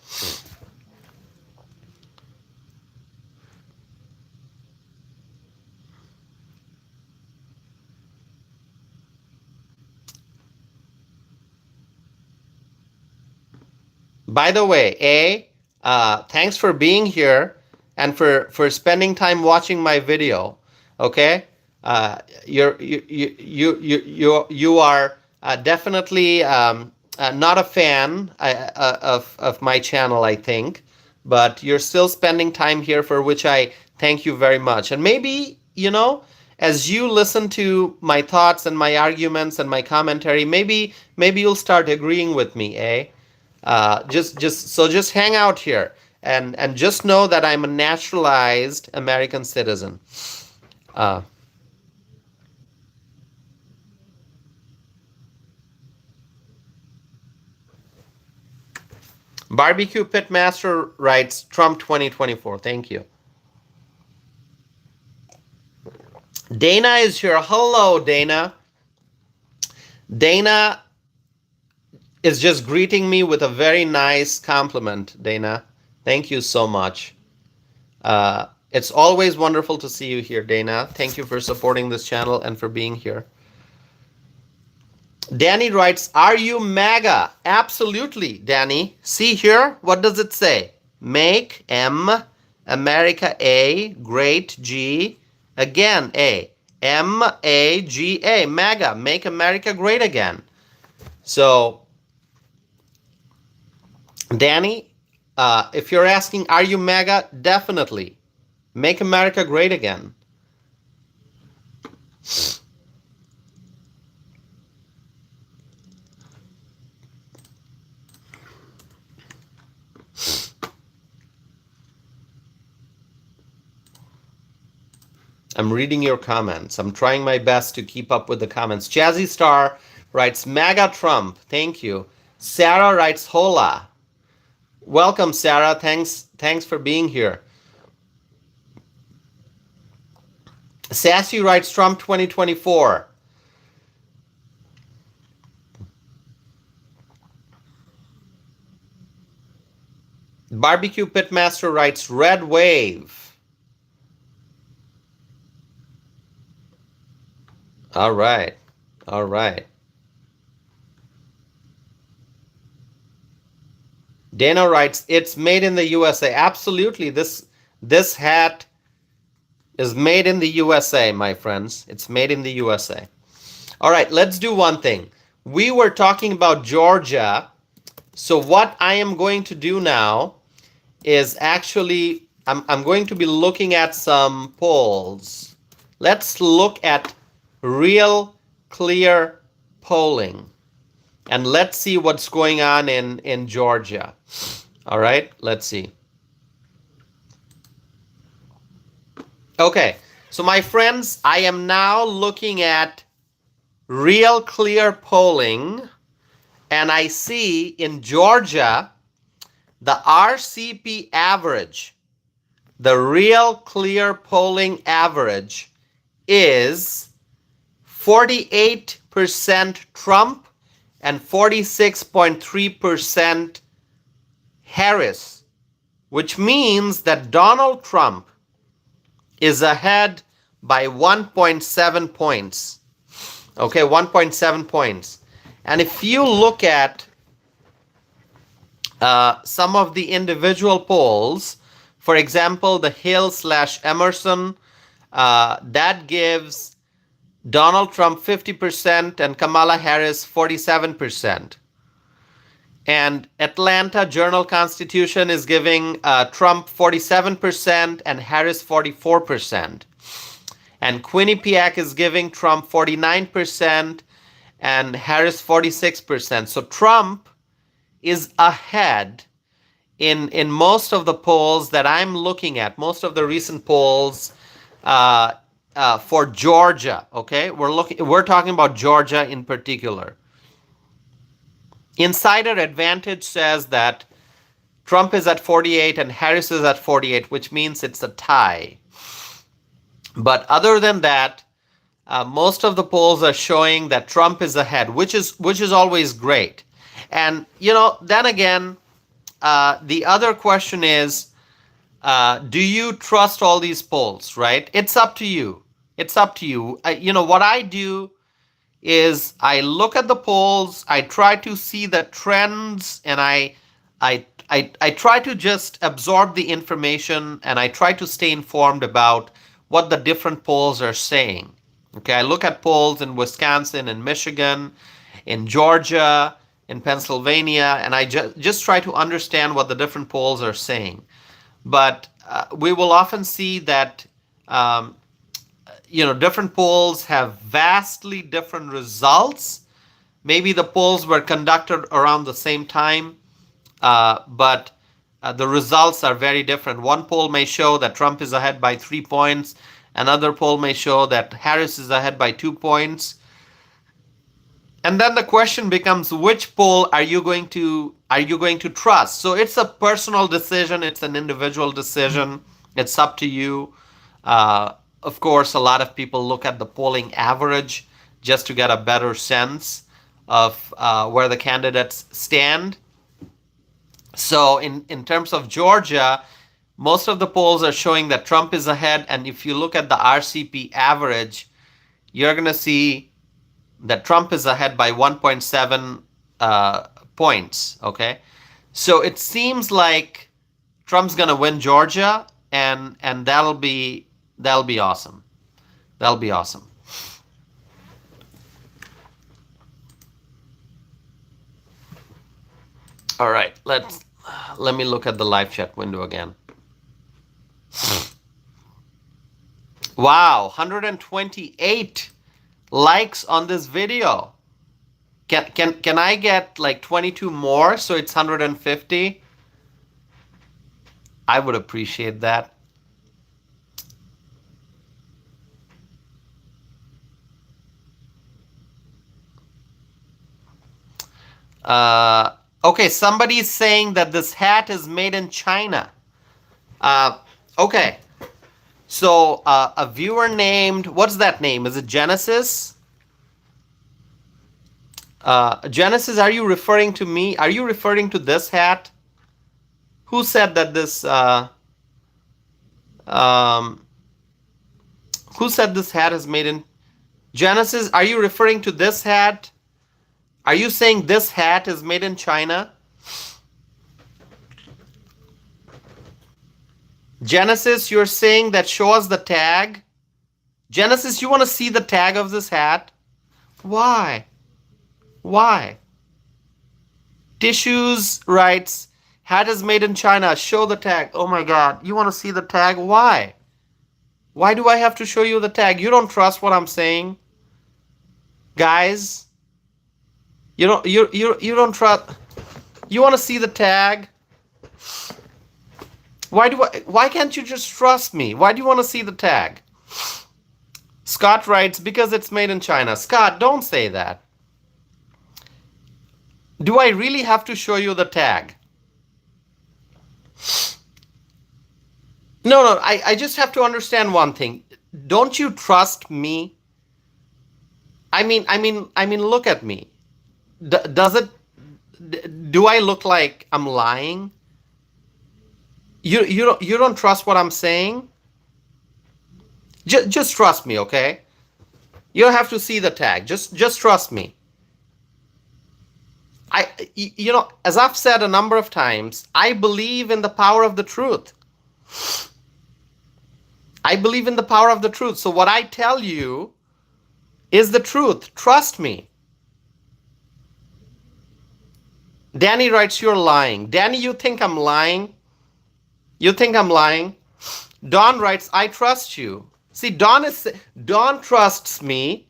By the way, thanks for being here and for spending time watching my video. Okay, you are definitely not a fan of my channel, I think, but you're still spending time here, for which I thank you very much. And maybe, as you listen to my thoughts and my arguments and my commentary, maybe you'll start agreeing with me, eh? Just hang out here and just know that I'm a naturalized American citizen. Barbecue Pitmaster writes Trump 2024. Thank you. Dana is here. Hello, Dana. Dana is just greeting me with a very nice compliment, Dana. Thank you so much. It's always wonderful to see you here, Dana. Thank you for supporting this channel and for being here. Danny writes, are you MAGA? Absolutely, Danny. See here, what does it say? Make M, America A, great G, again A. M-A-G-A, MAGA, make America great again. So, Danny, if you're asking, are you MAGA? Definitely. Make America great again. I'm reading your comments. I'm trying my best to keep up with the comments. Jazzy Star writes, MAGA Trump. Thank you. Sarah writes, hola. Welcome, Sarah. Thanks for being here. Sassy writes, Trump 2024. Barbecue Pitmaster writes, red wave. All right. All right. Dana writes, it's made in the USA. Absolutely. This hat is made in the USA, my friends. It's made in the USA. All right, let's do one thing. We were talking about Georgia. So what I am going to do now is actually, I'm going to be looking at some polls. Let's look at real clear polling. And let's see what's going on in Georgia. All right, let's see. Okay, so my friends, I am now looking at real clear polling. And I see in Georgia, the RCP average, the real clear polling average is 48% Trump and 46.3% Harris, which means that Donald Trump is ahead by 1.7 points. Okay, 1.7 points. And if you look at some of the individual polls, for example, the Hill/Emerson, that gives Donald Trump 50% and Kamala Harris 47%. And Atlanta Journal-Constitution is giving Trump 47% and Harris 44%. And Quinnipiac is giving Trump 49% and Harris 46%. So Trump is ahead in most of the polls that I'm looking at, most of the recent polls for Georgia. Okay, we're talking about Georgia in particular. Insider Advantage says that Trump is at 48 and Harris is at 48, which means it's a tie. But other than that, most of the polls are showing that Trump is ahead, which is always great. And then again, the other question is, do you trust all these polls? Right? It's up to you. It's up to you. What I do is I look at the polls, I try to see the trends, and I try to just absorb the information, and I try to stay informed about what the different polls are saying. Okay, I look at polls in Wisconsin, in Michigan, in Georgia, in Pennsylvania, and I just try to understand what the different polls are saying. But we will often see that different polls have vastly different results. Maybe the polls were conducted around the same time, but the results are very different. One poll may show that Trump is ahead by 3 points. Another poll may show that Harris is ahead by 2 points. And then the question becomes, which poll are you going to trust? So it's a personal decision. It's an individual decision. It's up to you. Of course, a lot of people look at the polling average just to get a better sense of where the candidates stand. So in terms of Georgia, most of the polls are showing that Trump is ahead. And if you look at the RCP average, you're going to see that Trump is ahead by 1.7 points. Okay, so it seems like Trump's going to win Georgia, and that'll be awesome. That'll be awesome. All right, let me look at the live chat window again. Wow, 128 likes on this video. Can I get like 22 more so it's 150? I would appreciate that. Okay, somebody's saying that this hat is made in China. Okay. So a viewer named, what's that name? Is it Genesis? Genesis, are you referring to me? Are you referring to this hat? Who said that this who said this hat is made in Genesis? Are you referring to this hat? Are you saying this hat is made in China? Genesis, you're saying that show us the tag? Genesis, you want to see the tag of this hat? Why? Why? Tissues writes, hat is made in China. Show the tag. Oh my God. You want to see the tag? Why? Why do I have to show you the tag? You don't trust what I'm saying? Guys, you don't trust. You want to see the tag? Why can't you just trust me? Why do you want to see the tag? Scott writes, because it's made in China. Scott, don't say that. Do I really have to show you the tag? No, I just have to understand one thing. Don't you trust me? I mean, look at me. Does it? Do I look like I'm lying? You don't trust what I'm saying? Just trust me, okay? You don't have to see the tag. Just trust me. As I've said a number of times, I believe in the power of the truth. I believe in the power of the truth. So what I tell you is the truth. Trust me. Danny writes, you're lying. Danny, you think I'm lying? You think I'm lying? Don writes, I trust you. See, Don trusts me.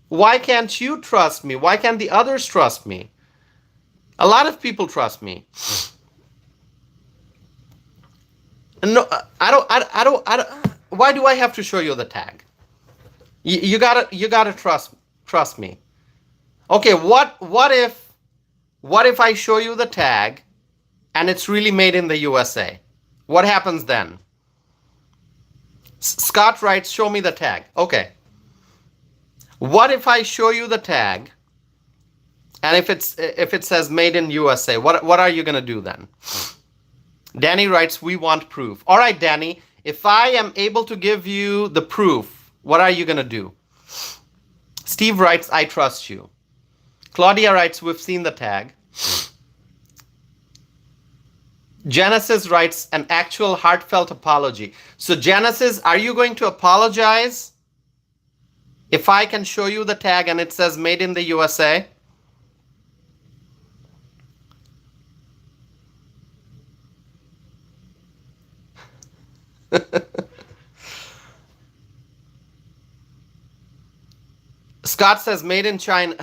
Why can't you trust me? Why can't the others trust me? A lot of people trust me. No, I don't. Why do I have to show you the tag? You gotta trust me. Okay, what if I show you the tag and it's really made in the USA? What happens then? Scott writes, show me the tag. Okay. What if I show you the tag and if it says made in USA, what are you going to do then? Danny writes, we want proof. All right, Danny, if I am able to give you the proof, what are you going to do? Steve writes, I trust you. Claudia writes, we've seen the tag. Genesis writes, an actual heartfelt apology. So Genesis, are you going to apologize if I can show you the tag and it says made in the USA? Scott says made in China.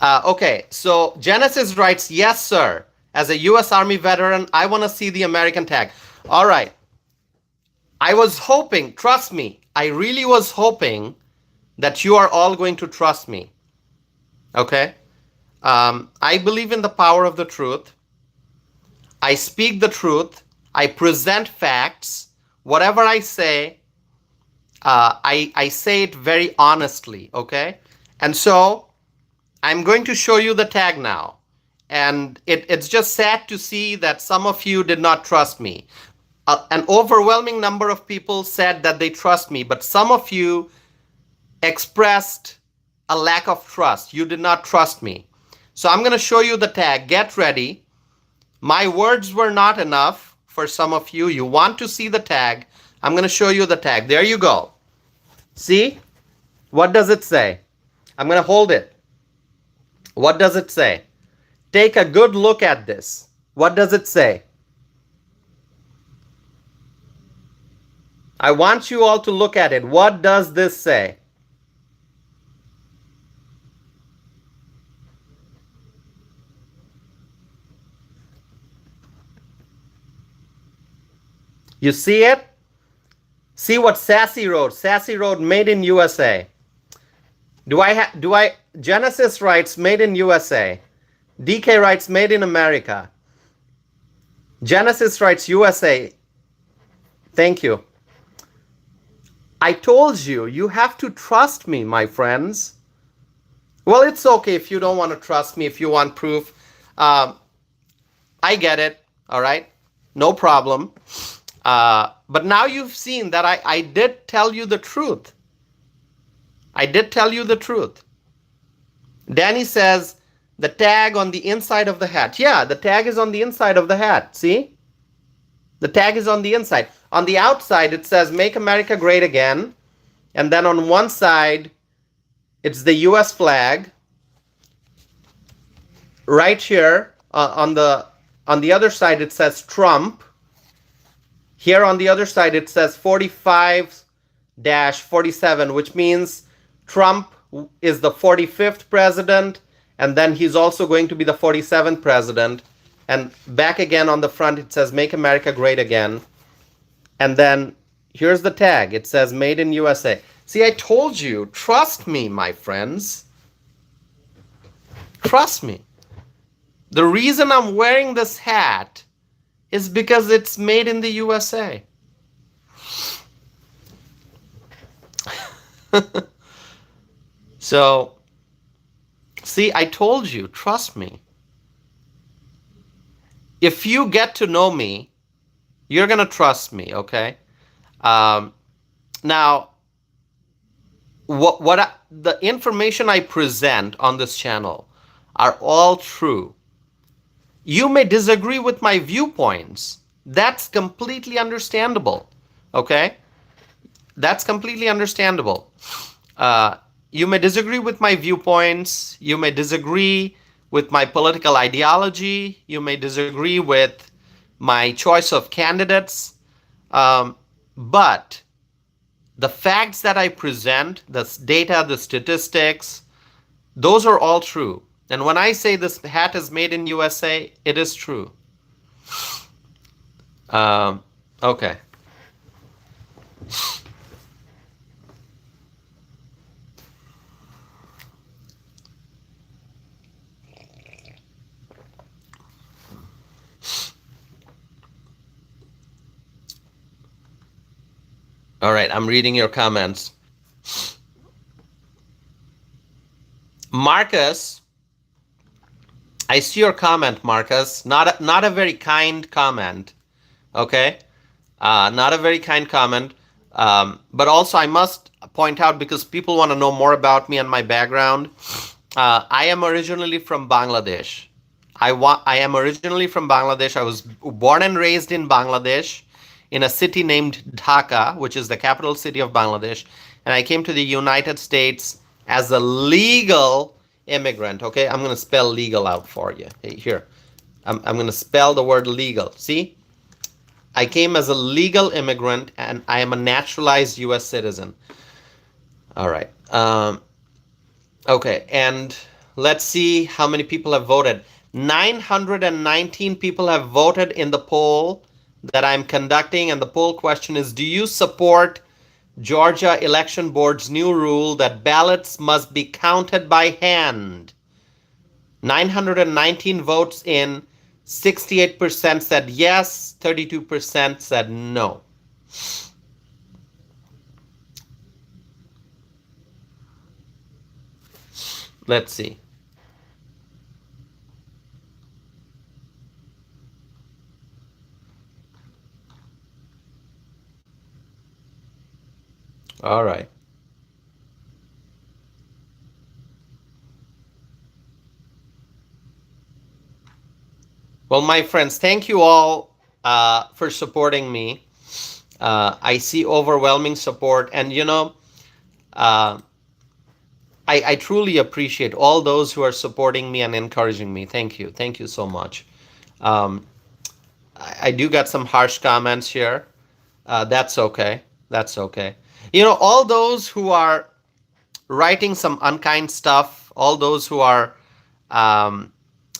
Okay, so Genesis writes, yes, sir. As a U.S. Army veteran, I want to see the American tag. All right. I was hoping, trust me, I really was hoping that you are all going to trust me. Okay? I believe in the power of the truth. I speak the truth. I present facts. Whatever I say, I say it very honestly. Okay? And so I'm going to show you the tag now. And it's just sad to see that some of you did not trust me. An overwhelming number of people said that they trust me, but some of you expressed a lack of trust. You did not trust me. So I'm going to show you the tag. Get ready. My words were not enough for some of you. You want to see the tag. I'm going to show you the tag. There you go. See? What does it say? I'm going to hold it. What does it say? Take a good look at this. What does it say? I want you all to look at it. What does this say? You see it? See what Sassy wrote. Sassy wrote made in USA. Genesis writes made in USA. DK writes made in America. Genesis writes USA. Thank you. I told you, you have to trust me, my friends. Well, it's okay if you don't want to trust me, if you want proof. I get it, all right? No problem. But now you've seen that I did tell you the truth. I did tell you the truth. Danny says, the tag on the inside of the hat. Yeah, the tag is on the inside of the hat. See? The tag is on the inside. On the outside, it says, Make America Great Again. And then on one side, it's the U.S. flag. Right here, on the other side, it says Trump. Here on the other side, it says 45-47, which means Trump is the 45th president. And then he's also going to be the 47th president. And back again on the front, it says, Make America Great Again. And then here's the tag. It says, Made in USA. See, I told you. Trust me, my friends. Trust me. The reason I'm wearing this hat is because it's made in the USA. So, see, I told you, trust me. If you get to know me, you're going to trust me, okay? Um, now, the information I present on this channel are all true. You may disagree with my viewpoints. That's completely understandable, okay? That's completely understandable. Uh, you may disagree with my viewpoints. You may disagree with my political ideology. You may disagree with my choice of candidates. Um, but the facts that I present, the data, the statistics, those are all true. And when I say this hat is made in USA, it is true. Um, okay. All right, I'm reading your comments. Marcus, I see your comment, Marcus. Not a very kind comment. Okay, not a very kind comment. But also, I must point out because people want to know more about me and my background. I am originally from Bangladesh. I am originally from Bangladesh. I was born and raised in Bangladesh, in a city named Dhaka, which is the capital city of Bangladesh. And I came to the United States as a legal immigrant. Okay, I'm going to spell legal out for you. Hey, here, I'm going to spell the word legal. See? I came as a legal immigrant and I am a naturalized US citizen. All right. Okay, and let's see how many people have voted. 919 people have voted in the poll that I'm conducting, and the poll question is, do you support Georgia Election Board's new rule that ballots must be counted by hand? 919 votes in, 68% said yes, 32% said no. Let's see. All right. Well, my friends, thank you all for supporting me. I see overwhelming support, and I truly appreciate all those who are supporting me and encouraging me. Thank you. Thank you so much. Um, I do get some harsh comments here. That's okay. That's okay. All those who are writing some unkind stuff, all those who are um,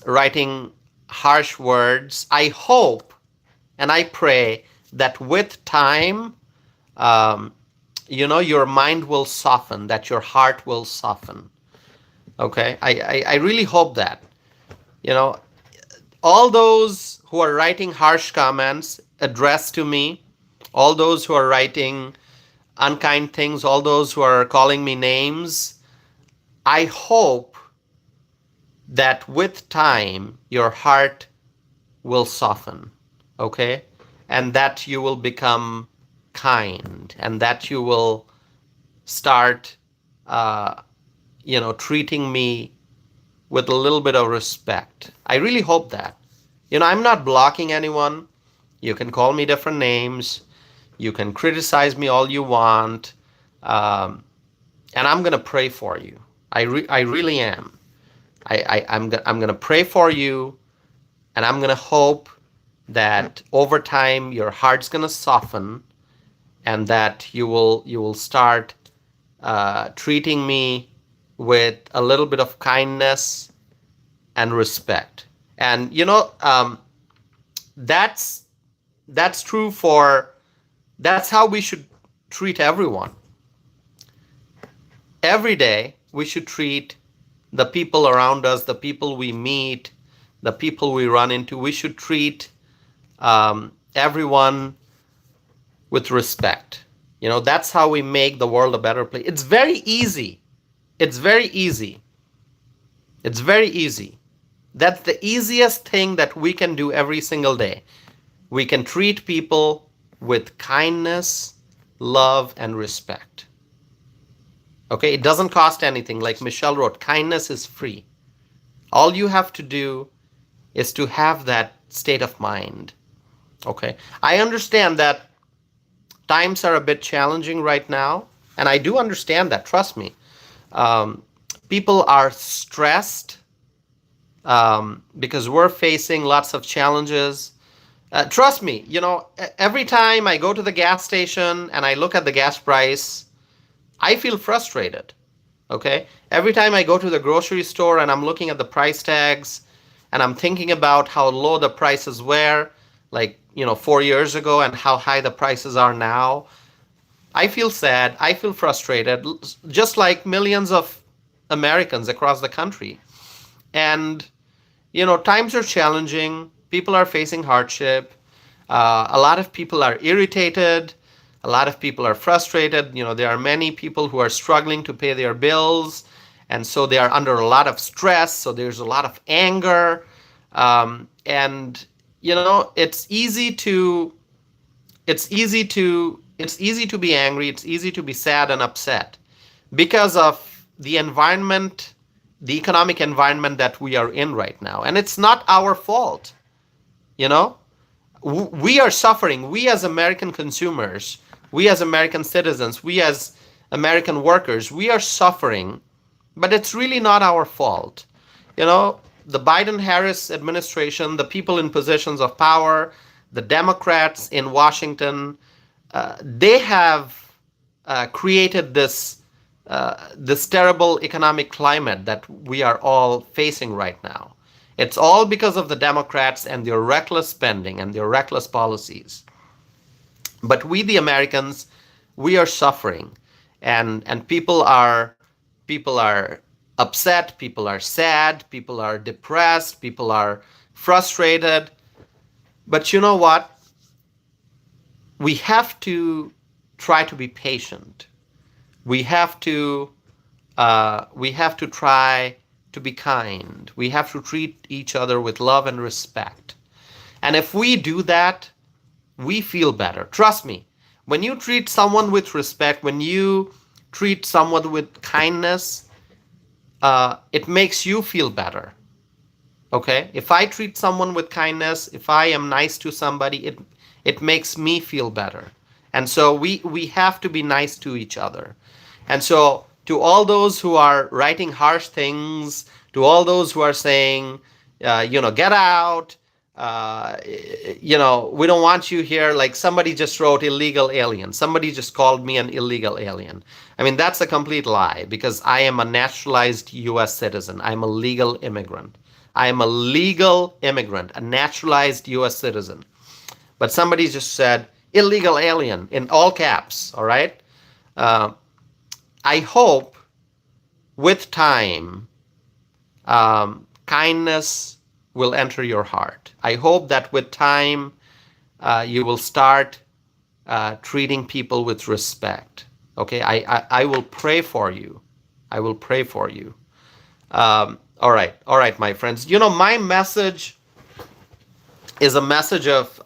writing harsh words, I hope and I pray that with time, um, your mind will soften, that your heart will soften. Okay? I really hope that. All those who are writing harsh comments addressed to me, all those who are writing unkind things, all those who are calling me names, I hope that with time your heart will soften, okay? And that you will become kind and that you will start, treating me with a little bit of respect. I really hope that. I'm not blocking anyone. You can call me different names. You can criticize me all you want. And I'm going to pray for you. I really am. I'm going to pray for you, and I'm going to hope that over time your heart's going to soften and that you will start treating me with a little bit of kindness and respect. And that's true that's how we should treat everyone. Every day we should treat the people around us, the people we meet, the people we run into. We should treat everyone with respect. That's how we make the world a better place. It's very easy. It's very easy. It's very easy. That's the easiest thing that we can do every single day. We can treat people with kindness, love, and respect. Okay, it doesn't cost anything. Like Michelle wrote, kindness is free. All you have to do is to have that state of mind. Okay, I understand that times are a bit challenging right now, and I do understand that, trust me. Um, People are stressed because we're facing lots of challenges. Trust me, every time I go to the gas station and I look at the gas price, I feel frustrated. Okay? Every time I go to the grocery store and I'm looking at the price tags and I'm thinking about how low the prices were, like, 4 years ago, and how high the prices are now, I feel sad. I feel frustrated, just like millions of Americans across the country. And, times are challenging. People are facing hardship. A lot of people are irritated. A lot of people are frustrated. There are many people who are struggling to pay their bills. And so they are under a lot of stress. So there's a lot of anger. And, it's easy to be angry. It's easy to be sad and upset because of the environment, the economic environment that we are in right now. And it's not our fault. We are suffering. We as American consumers, we as American citizens, we as American workers, we are suffering, but it's really not our fault. The Biden-Harris administration, the people in positions of power, the Democrats in Washington, they have created this terrible economic climate that we are all facing right now. It's all because of the Democrats and their reckless spending and their reckless policies. But we, the Americans, we are suffering, and people are upset, people are sad, people are depressed, people are frustrated. But you know what? We have to try to be patient. We have to try to be kind. We have to treat each other with love and respect. And if we do that, we feel better. Trust me. When you treat someone with respect, when you treat someone with kindness, it makes you feel better. Okay? If I treat someone with kindness, if I am nice to somebody, it makes me feel better. And so we have to be nice to each other. And so to all those who are writing harsh things, to all those who are saying, get out, we don't want you here. Like somebody just wrote illegal alien. Somebody just called me an illegal alien. I mean, that's a complete lie because I am a naturalized U.S. citizen. I'm a legal immigrant. I am a legal immigrant, a naturalized U.S. citizen. But somebody just said illegal alien in all caps, all right? I hope with time, kindness will enter your heart. I hope that with time, you will start treating people with respect. Okay, I will pray for you. I will pray for you. All right, my friends. My message is a message of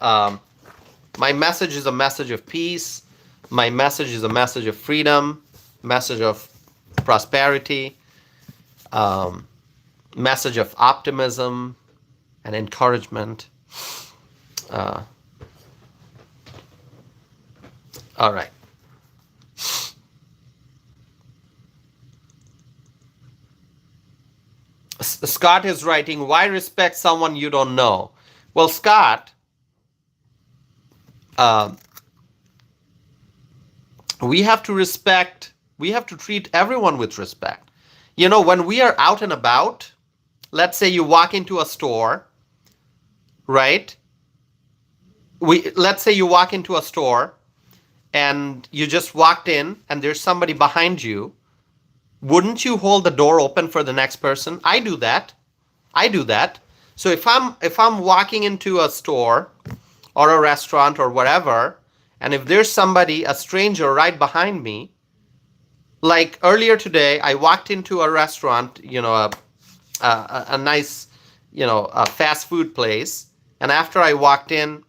peace. My message is a message of freedom, message of prosperity, message of optimism and encouragement. All right. Scott is writing, why respect someone you don't know? Well, Scott, we have to treat everyone with respect. When we are out and about, let's say you walk into a store, right? Let's say you walk into a store and you just walked in and there's somebody behind you. Wouldn't you hold the door open for the next person? I do that. So if I'm walking into a store or a restaurant or whatever, and if there's somebody, a stranger right behind me, Like earlier today, I walked into a restaurant, a nice, a fast food place, and after I walked in,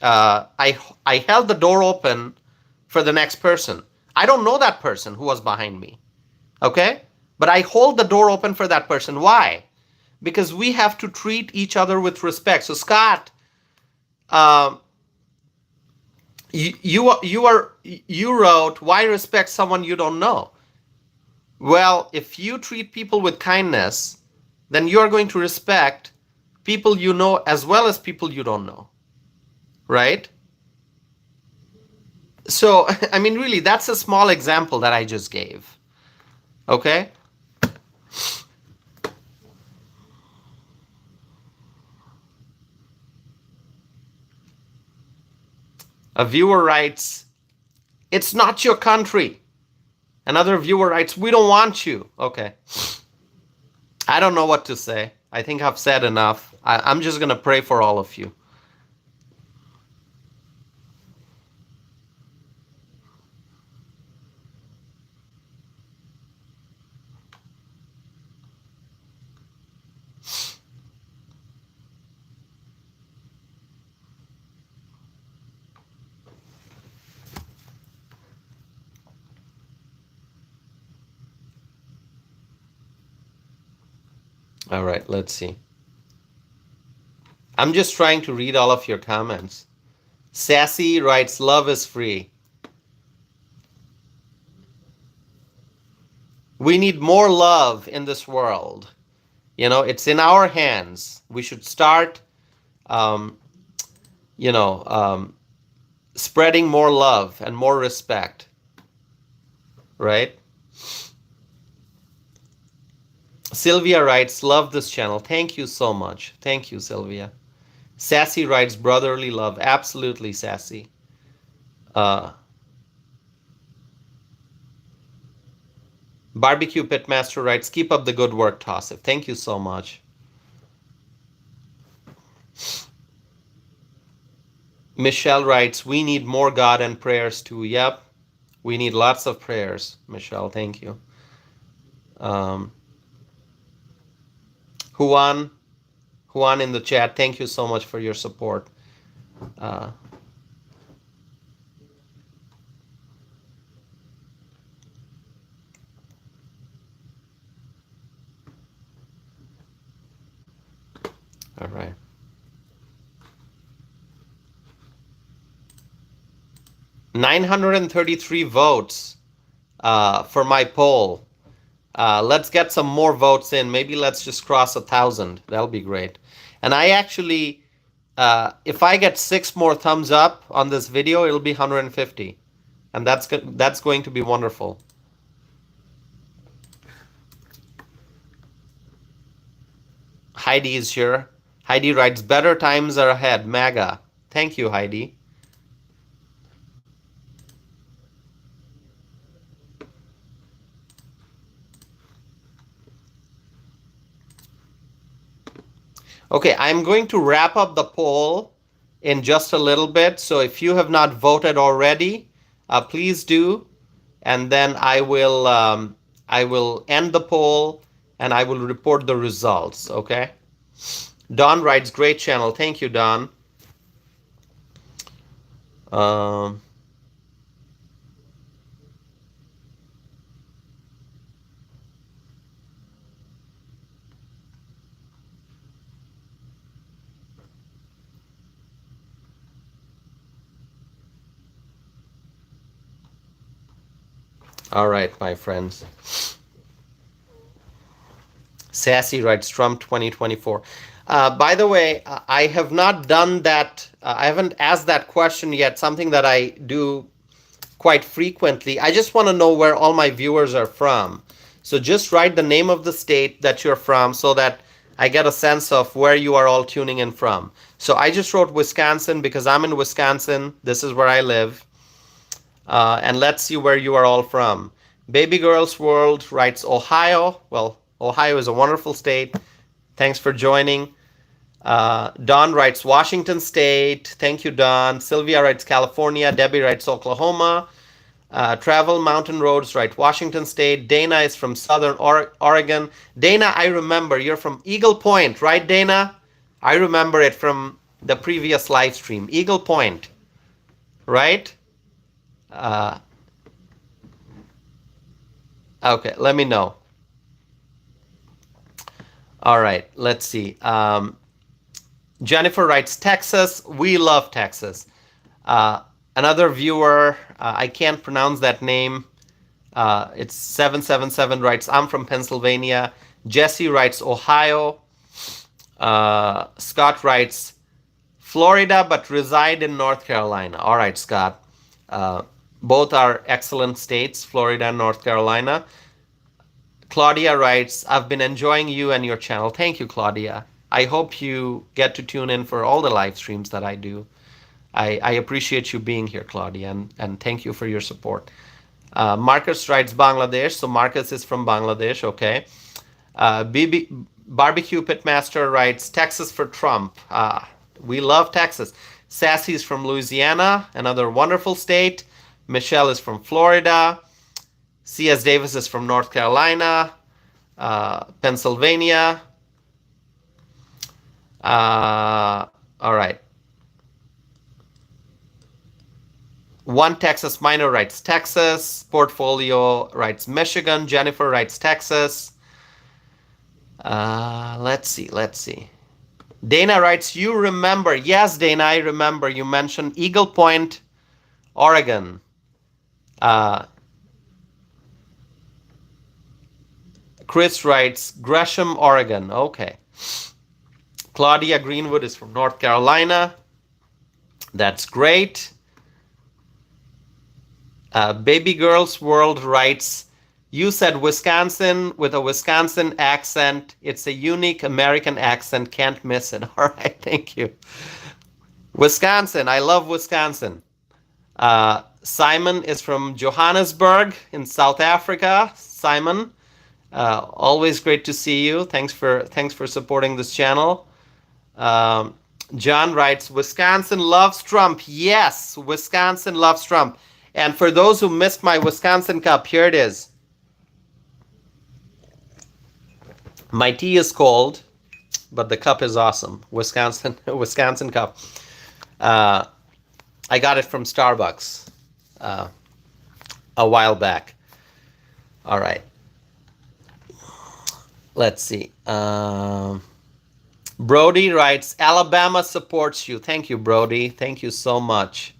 I held the door open for the next person. I don't know that person who was behind me, okay? But I hold the door open for that person. Why? Because we have to treat each other with respect. So Scott, um, you wrote, why respect someone you don't know? Well, if you treat people with kindness, then you are going to respect people you know as well as people you don't know, right? So, I mean, really, that's a small example that I just gave. Okay? A viewer writes, it's not your country. Another viewer writes, we don't want you. Okay. I don't know what to say. I think I've said enough. I'm just going to pray for all of you. All right, let's see. I'm just trying to read all of your comments. Sassy writes, love is free. We need more love in this world. It's in our hands. We should start, um, you know, um, spreading more love and more respect, right? Sylvia writes, love this channel. Thank you so much. Thank you, Sylvia. Sassy writes, brotherly love. Absolutely, Sassy. Barbecue Pitmaster writes, keep up the good work, Tassif. Thank you so much. Michelle writes, we need more God and prayers too. Yep, we need lots of prayers, Michelle. Thank you. Juan in the chat, thank you so much for your support. All right. $933 votes for my poll. Let's get some more votes in. Maybe let's just cross 1,000. That'll be great. And I actually, if I get 6 more thumbs up on this video, it'll be 150. And that's going to be wonderful. Heidi is here. Heidi writes, better times are ahead, MAGA. Thank you, Heidi. Okay, I'm going to wrap up the poll in just a little bit. So if you have not voted already, please do. And then I will end the poll and I will report the results, okay? Don writes, great channel. Thank you, Don. All right, my friends. Sassy writes, Trump 2024. By the way, I have not done that. I haven't asked that question yet, something that I do quite frequently. I just want to know where all my viewers are from. So just write the name of the state that you're from so that I get a sense of where you are all tuning in from. So I just wrote Wisconsin because I'm in Wisconsin. This is where I live. And let's see where you are all from. Baby Girls World writes Ohio. Well, Ohio is a wonderful state. Thanks for joining. Don writes Washington State. Thank you, Don. Sylvia writes California. Debbie writes Oklahoma. Travel mountain roads, right? Washington State. Dana is from Southern Oregon. Dana, I remember you're from Eagle Point, right, Dana? I remember it from the previous live stream. Eagle Point, right? Uh, okay, let me know. All right, let's see. Jennifer writes, Texas. We love Texas. Another viewer, I can't pronounce that name. It's 777 writes, I'm from Pennsylvania. Jesse writes, Ohio. Scott writes, Florida, but reside in North Carolina. All right, Scott. Both are excellent states, Florida and North Carolina. Claudia writes, I've been enjoying you and your channel. Thank you, Claudia. I hope you get to tune in for all the live streams that I do. I appreciate you being here, Claudia, and thank you for your support. Marcus writes Bangladesh. So Marcus is from Bangladesh, okay. Barbecue Pitmaster writes Texas for Trump. We love Texas. Sassy's from Louisiana, another wonderful state. Michelle is from Florida. C.S. Davis is from North Carolina, Pennsylvania. All right. One Texas Minor writes Texas. Portfolio writes Michigan. Jennifer writes Texas. Let's see. Dana writes, you remember. Yes, Dana, I remember. You mentioned Eagle Point, Oregon. Chris writes, Gresham, Oregon. Okay. Claudia Greenwood is from North Carolina. That's great. Baby Girls World writes, you said Wisconsin with a Wisconsin accent. It's a unique American accent. Can't miss it. All right, thank you. Wisconsin. I love Wisconsin. Simon is from Johannesburg in South Africa. Simon, always great to see you. Thanks for supporting this channel. John writes, Wisconsin loves Trump. Yes, Wisconsin loves Trump. And for those who missed my Wisconsin cup, here it is. My tea is cold, but the cup is awesome. Wisconsin cup. I got it from Starbucks a while back. All right. Let's see. Brody writes, Alabama supports you. Thank you, Brody. Thank you so much.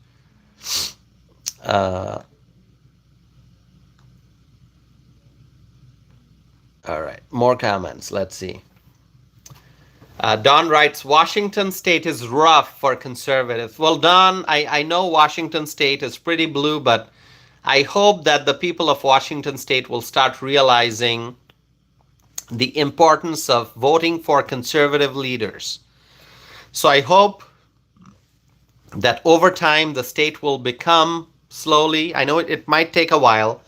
All right, more comments. Let's see. Don writes, Washington State is rough for conservatives. Well, Don, I know Washington State is pretty blue, but I hope that the people of Washington State will start realizing the importance of voting for conservative leaders. So I hope that over time the state will become slowly, I know it might take a while,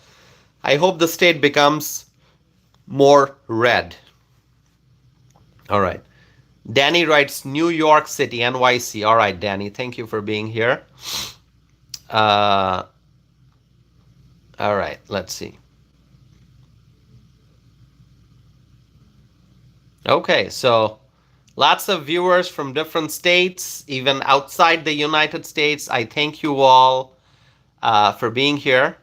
I hope the state becomes more red. All right. Danny writes New York City, NYC. All right, Danny, thank you for being here. All right, let's see. Okay, so lots of viewers from different states, even outside the United States. I thank you all for being here.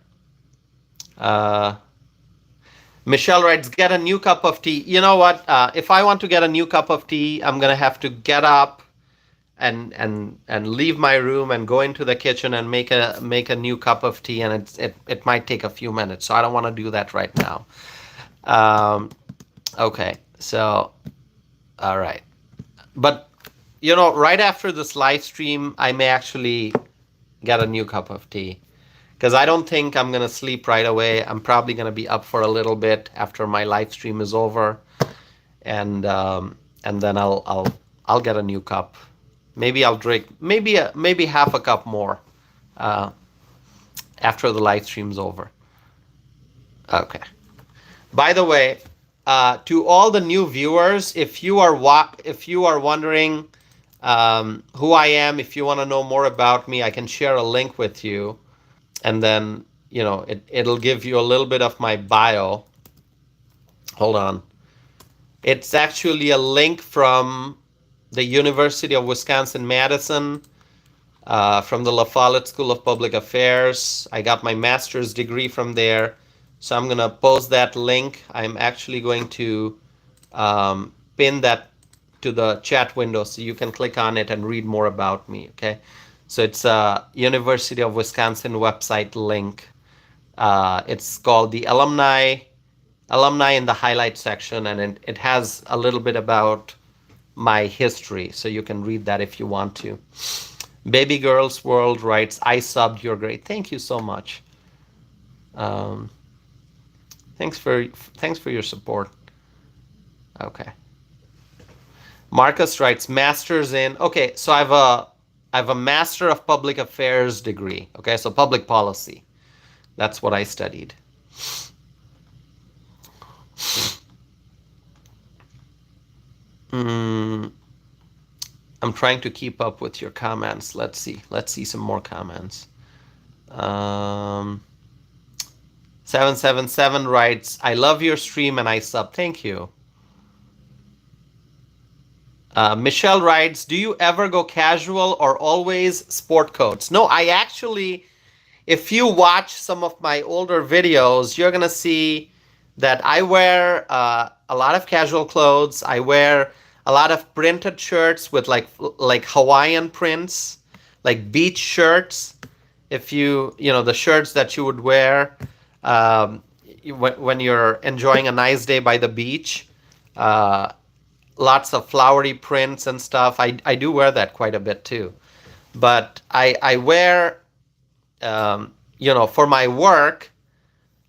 Michelle writes, get a new cup of tea. You know what? If I want to get a new cup of tea, I'm going to have to get up and leave my room and go into the kitchen and make a new cup of tea. And it might take a few minutes. So I don't want to do that right now. Okay. So, all right. But, you know, right after this live stream, I may actually get a new cup of tea. Because I don't think I'm going to sleep right away. I'm probably going to be up for a little bit after my live stream is over. And then I'll get a new cup. Maybe I'll drink maybe half a cup more after the live stream's over. Okay. By the way, to all the new viewers, if you are wondering who I am, if you want to know more about me, I can share a link with you. And then it'll give you a little bit of my bio. Hold on. It's actually a link from the University of Wisconsin-Madison, from the La Follette School of Public Affairs. I got my master's degree from there. So I'm going to post that link. I'm actually going to pin that to the chat window so you can click on it and read more about me, okay? So it's a University of Wisconsin website link. It's called the Alumni in the highlight section, and it has a little bit about my history, so you can read that if you want to. Baby Girls World writes, I subbed, you're great. Thank you so much. Thanks for your support. Okay. Marcus writes, masters in. Okay, so I have a Master of Public Affairs degree. Okay, so public policy. That's what I studied. I'm trying to keep up with your comments. Let's see some more comments. 777 writes, I love your stream and I sub. Thank you. Michelle writes, do you ever go casual or always sport coats? No, I actually, if you watch some of my older videos, you're going to see that I wear a lot of casual clothes. I wear a lot of printed shirts with like Hawaiian prints, like beach shirts. If the shirts that you would wear when you're enjoying a nice day by the beach. Lots of flowery prints and stuff. I do wear that quite a bit too. But I wear, for my work,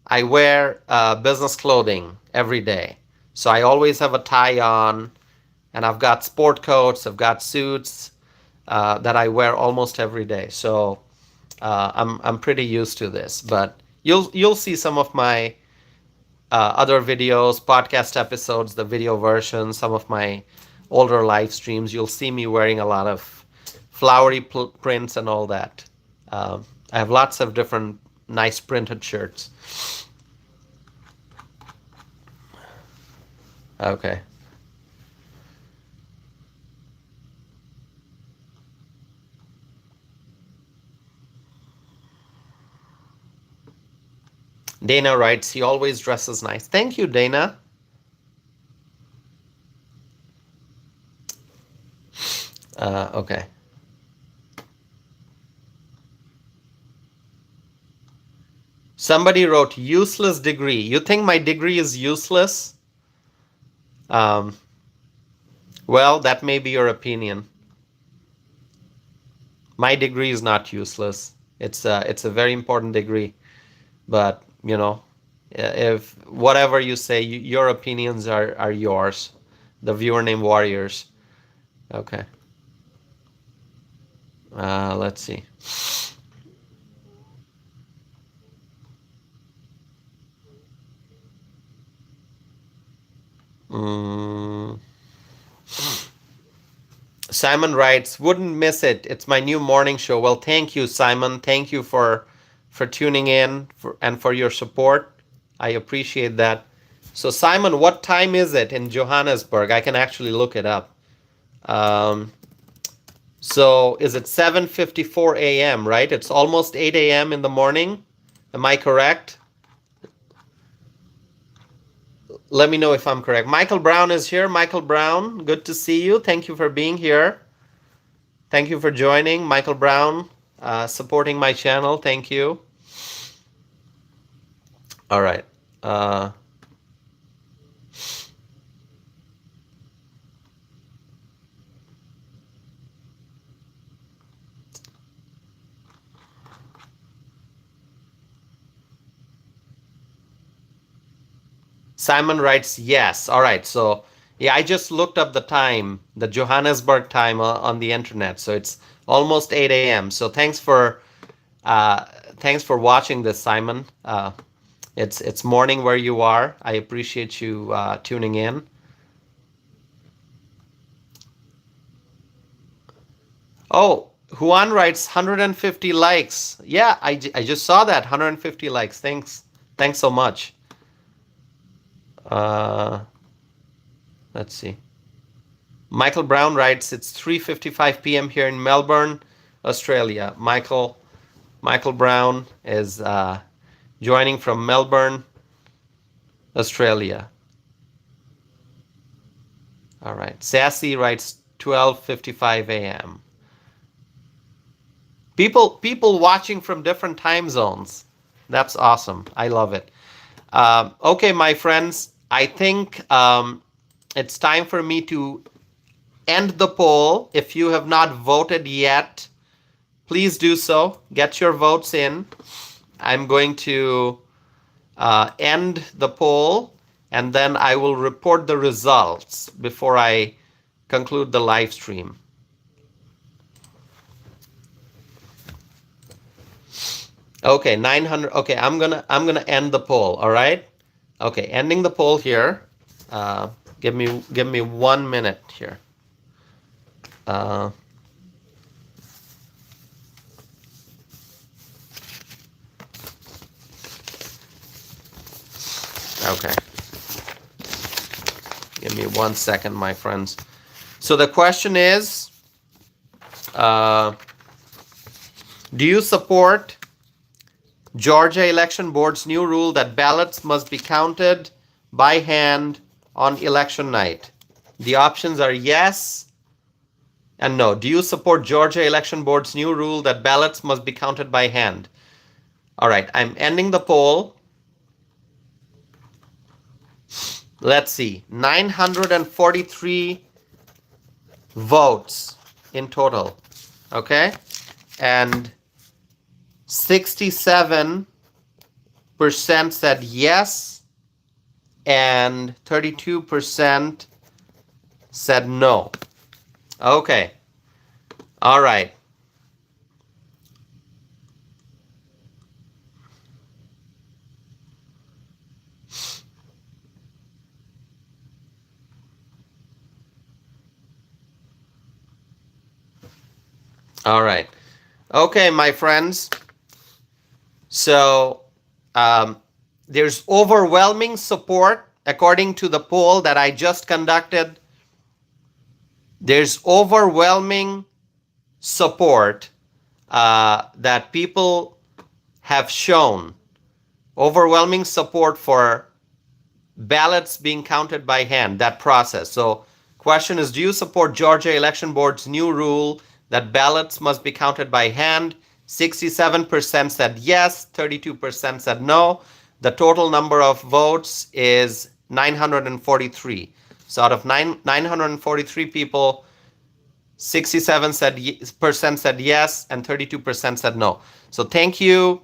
I wear business clothing every day. So I always have a tie on, and I've got sport coats, I've got suits that I wear almost every day. So I'm pretty used to this. But you'll see some of my other videos, podcast episodes, the video version, some of my older live streams. You'll see me wearing a lot of flowery prints and all that. I have lots of different nice printed shirts. Okay. Dana writes, he always dresses nice. Thank you, Dana. Okay. Somebody wrote useless degree. You think my degree is useless? Well, that may be your opinion. My degree is not useless. It's a very important degree. But, if whatever you say, your opinions are yours. The viewer named Warriors. Okay. Let's see. Simon writes, wouldn't miss it. It's my new morning show. Well, thank you, Simon. Thank you for tuning in and for your support. I appreciate that. So, Simon, what time is it in Johannesburg? I can actually look it up. So, is it 7:54 a.m., right? It's almost 8 a.m. in the morning. Am I correct? Let me know if I'm correct. Michael Brown is here. Michael Brown, good to see you. Thank you for being here. Thank you for joining. Michael Brown, supporting my channel. Thank you. All right. Simon writes, yes. All right. So, yeah, I just looked up the time, the Johannesburg time on the internet. So it's almost 8 a.m. So thanks for watching this, Simon. It's morning where you are. I appreciate you tuning in. Oh, Juan writes 150 likes. Yeah, I just saw that 150 likes. Thanks so much. Let's see. Michael Brown writes it's 3:55 p.m. here in Melbourne, Australia. Michael Brown is joining from Melbourne, Australia. All right. Sassy writes 12:55 a.m. People watching from different time zones. That's awesome. I love it. Okay, my friends, I think it's time for me to end the poll. If you have not voted yet, please do so. Get your votes in. I'm going to end the poll, and then I will report the results before I conclude the live stream. Okay, 900. Okay, I'm gonna end the poll. All right. Okay, ending the poll here. Give me 1 minute here. Okay. Give me 1 second, my friends. So the question is, do you support Georgia Election Board's new rule that ballots must be counted by hand on election night? The options are yes and no. Do you support Georgia Election Board's new rule that ballots must be counted by hand? All right, I'm ending the poll. Let's see, 943 votes in total, okay? And 67% said yes, and 32% said no. Okay, all right. All right. Okay, my friends. So there's overwhelming support according to the poll that I just conducted. There's overwhelming support that people have shown. Overwhelming support for ballots being counted by hand, that process. So question is, do you support Georgia Election Board's new rule that ballots must be counted by hand? 67% said yes, 32% said no. The total number of votes is 943. So out of 943 people, 67% said yes and 32% said no. So thank you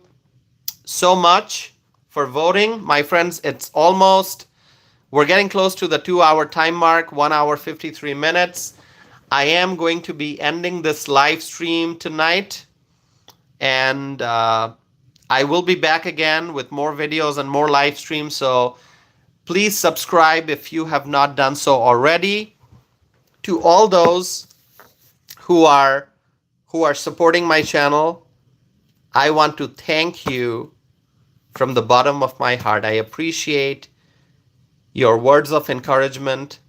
so much for voting. My friends, we're getting close to the 2-hour time mark, 1 hour 53 minutes. I am going to be ending this live stream tonight, and I will be back again with more videos and more live streams. So please subscribe if you have not done so already. To all those who are supporting my channel, I want to thank you from the bottom of my heart. I appreciate your words of encouragement.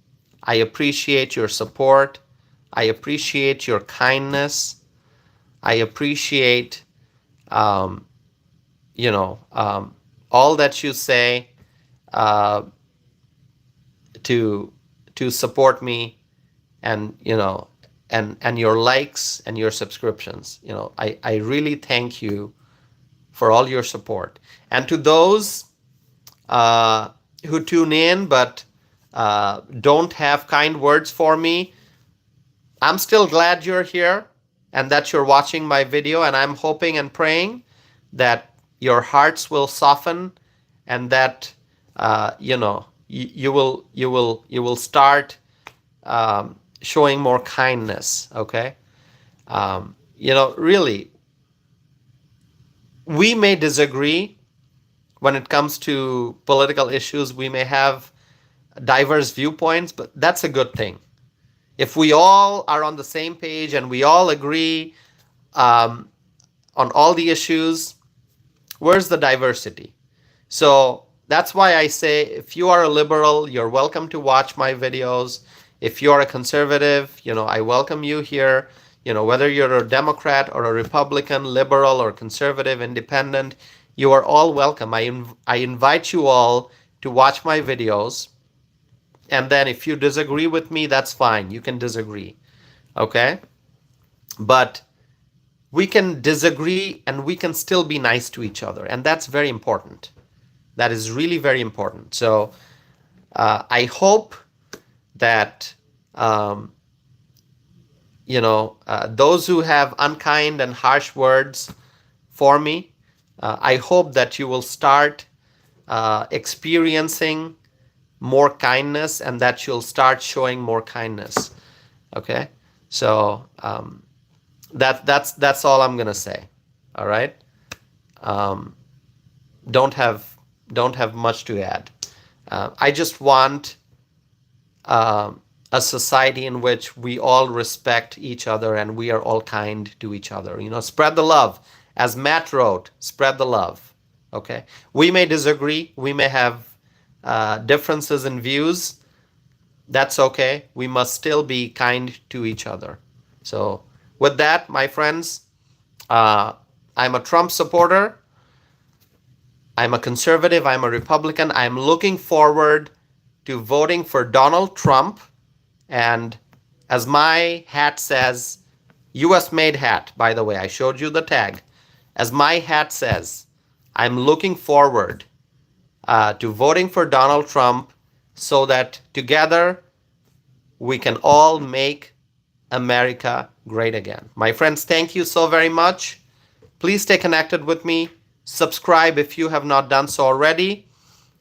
I appreciate your support. I appreciate your kindness. I appreciate, all that you say to support me, and and your likes and your subscriptions. I really thank you for all your support. And to those who tune in but don't have kind words for me, I'm still glad you're here and that you're watching my video, and I'm hoping and praying that your hearts will soften and that you will start showing more kindness. Okay, really, we may disagree when it comes to political issues. We may have diverse viewpoints, but that's a good thing. If we all are on the same page and we all agree um, on all the issues, where's the diversity? So that's why I say if you are a liberal, you're welcome to watch my videos. If you are a conservative, I welcome you here. Whether you're a Democrat or a Republican, liberal or conservative, independent, you are all welcome. I invite you all to watch my videos. And then if you disagree with me, that's fine. You can disagree. Okay? But we can disagree and we can still be nice to each other. And that's very important. That is really very important. So I hope that, those who have unkind and harsh words for me, I hope that you will start experiencing more kindness and that you'll start showing more kindness. Okay? So that's all I'm gonna say. All right? Don't have much to add. I just want a society in which we all respect each other and we are all kind to each other. Spread the love. As Matt wrote, spread the love. Okay? We may disagree. We may have differences in views. That's okay. We must still be kind to each other. So with that, my friends, I'm a Trump supporter. I'm a conservative. I'm a Republican. I'm looking forward to voting for Donald Trump. And as my hat says, US made hat, by the way, I showed you the tag. As my hat says, I'm looking forward to voting for Donald Trump so that together we can all make America great again. My friends, thank you so very much. Please stay connected with me. Subscribe if you have not done so already.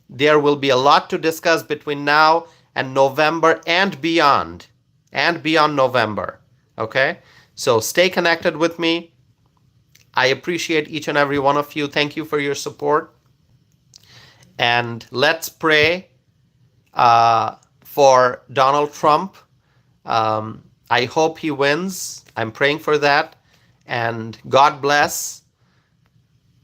There will be a lot to discuss between now and November and beyond November. Okay? So stay connected with me. I appreciate each and every one of you. Thank you for your support. And let's pray for Donald Trump. I hope he wins. I'm praying for that. And God bless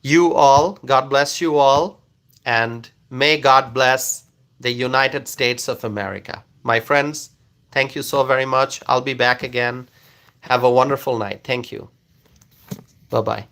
you all. God bless you all. And may God bless the United States of America. My friends, thank you so very much. I'll be back again. Have a wonderful night. Thank you. Bye-bye.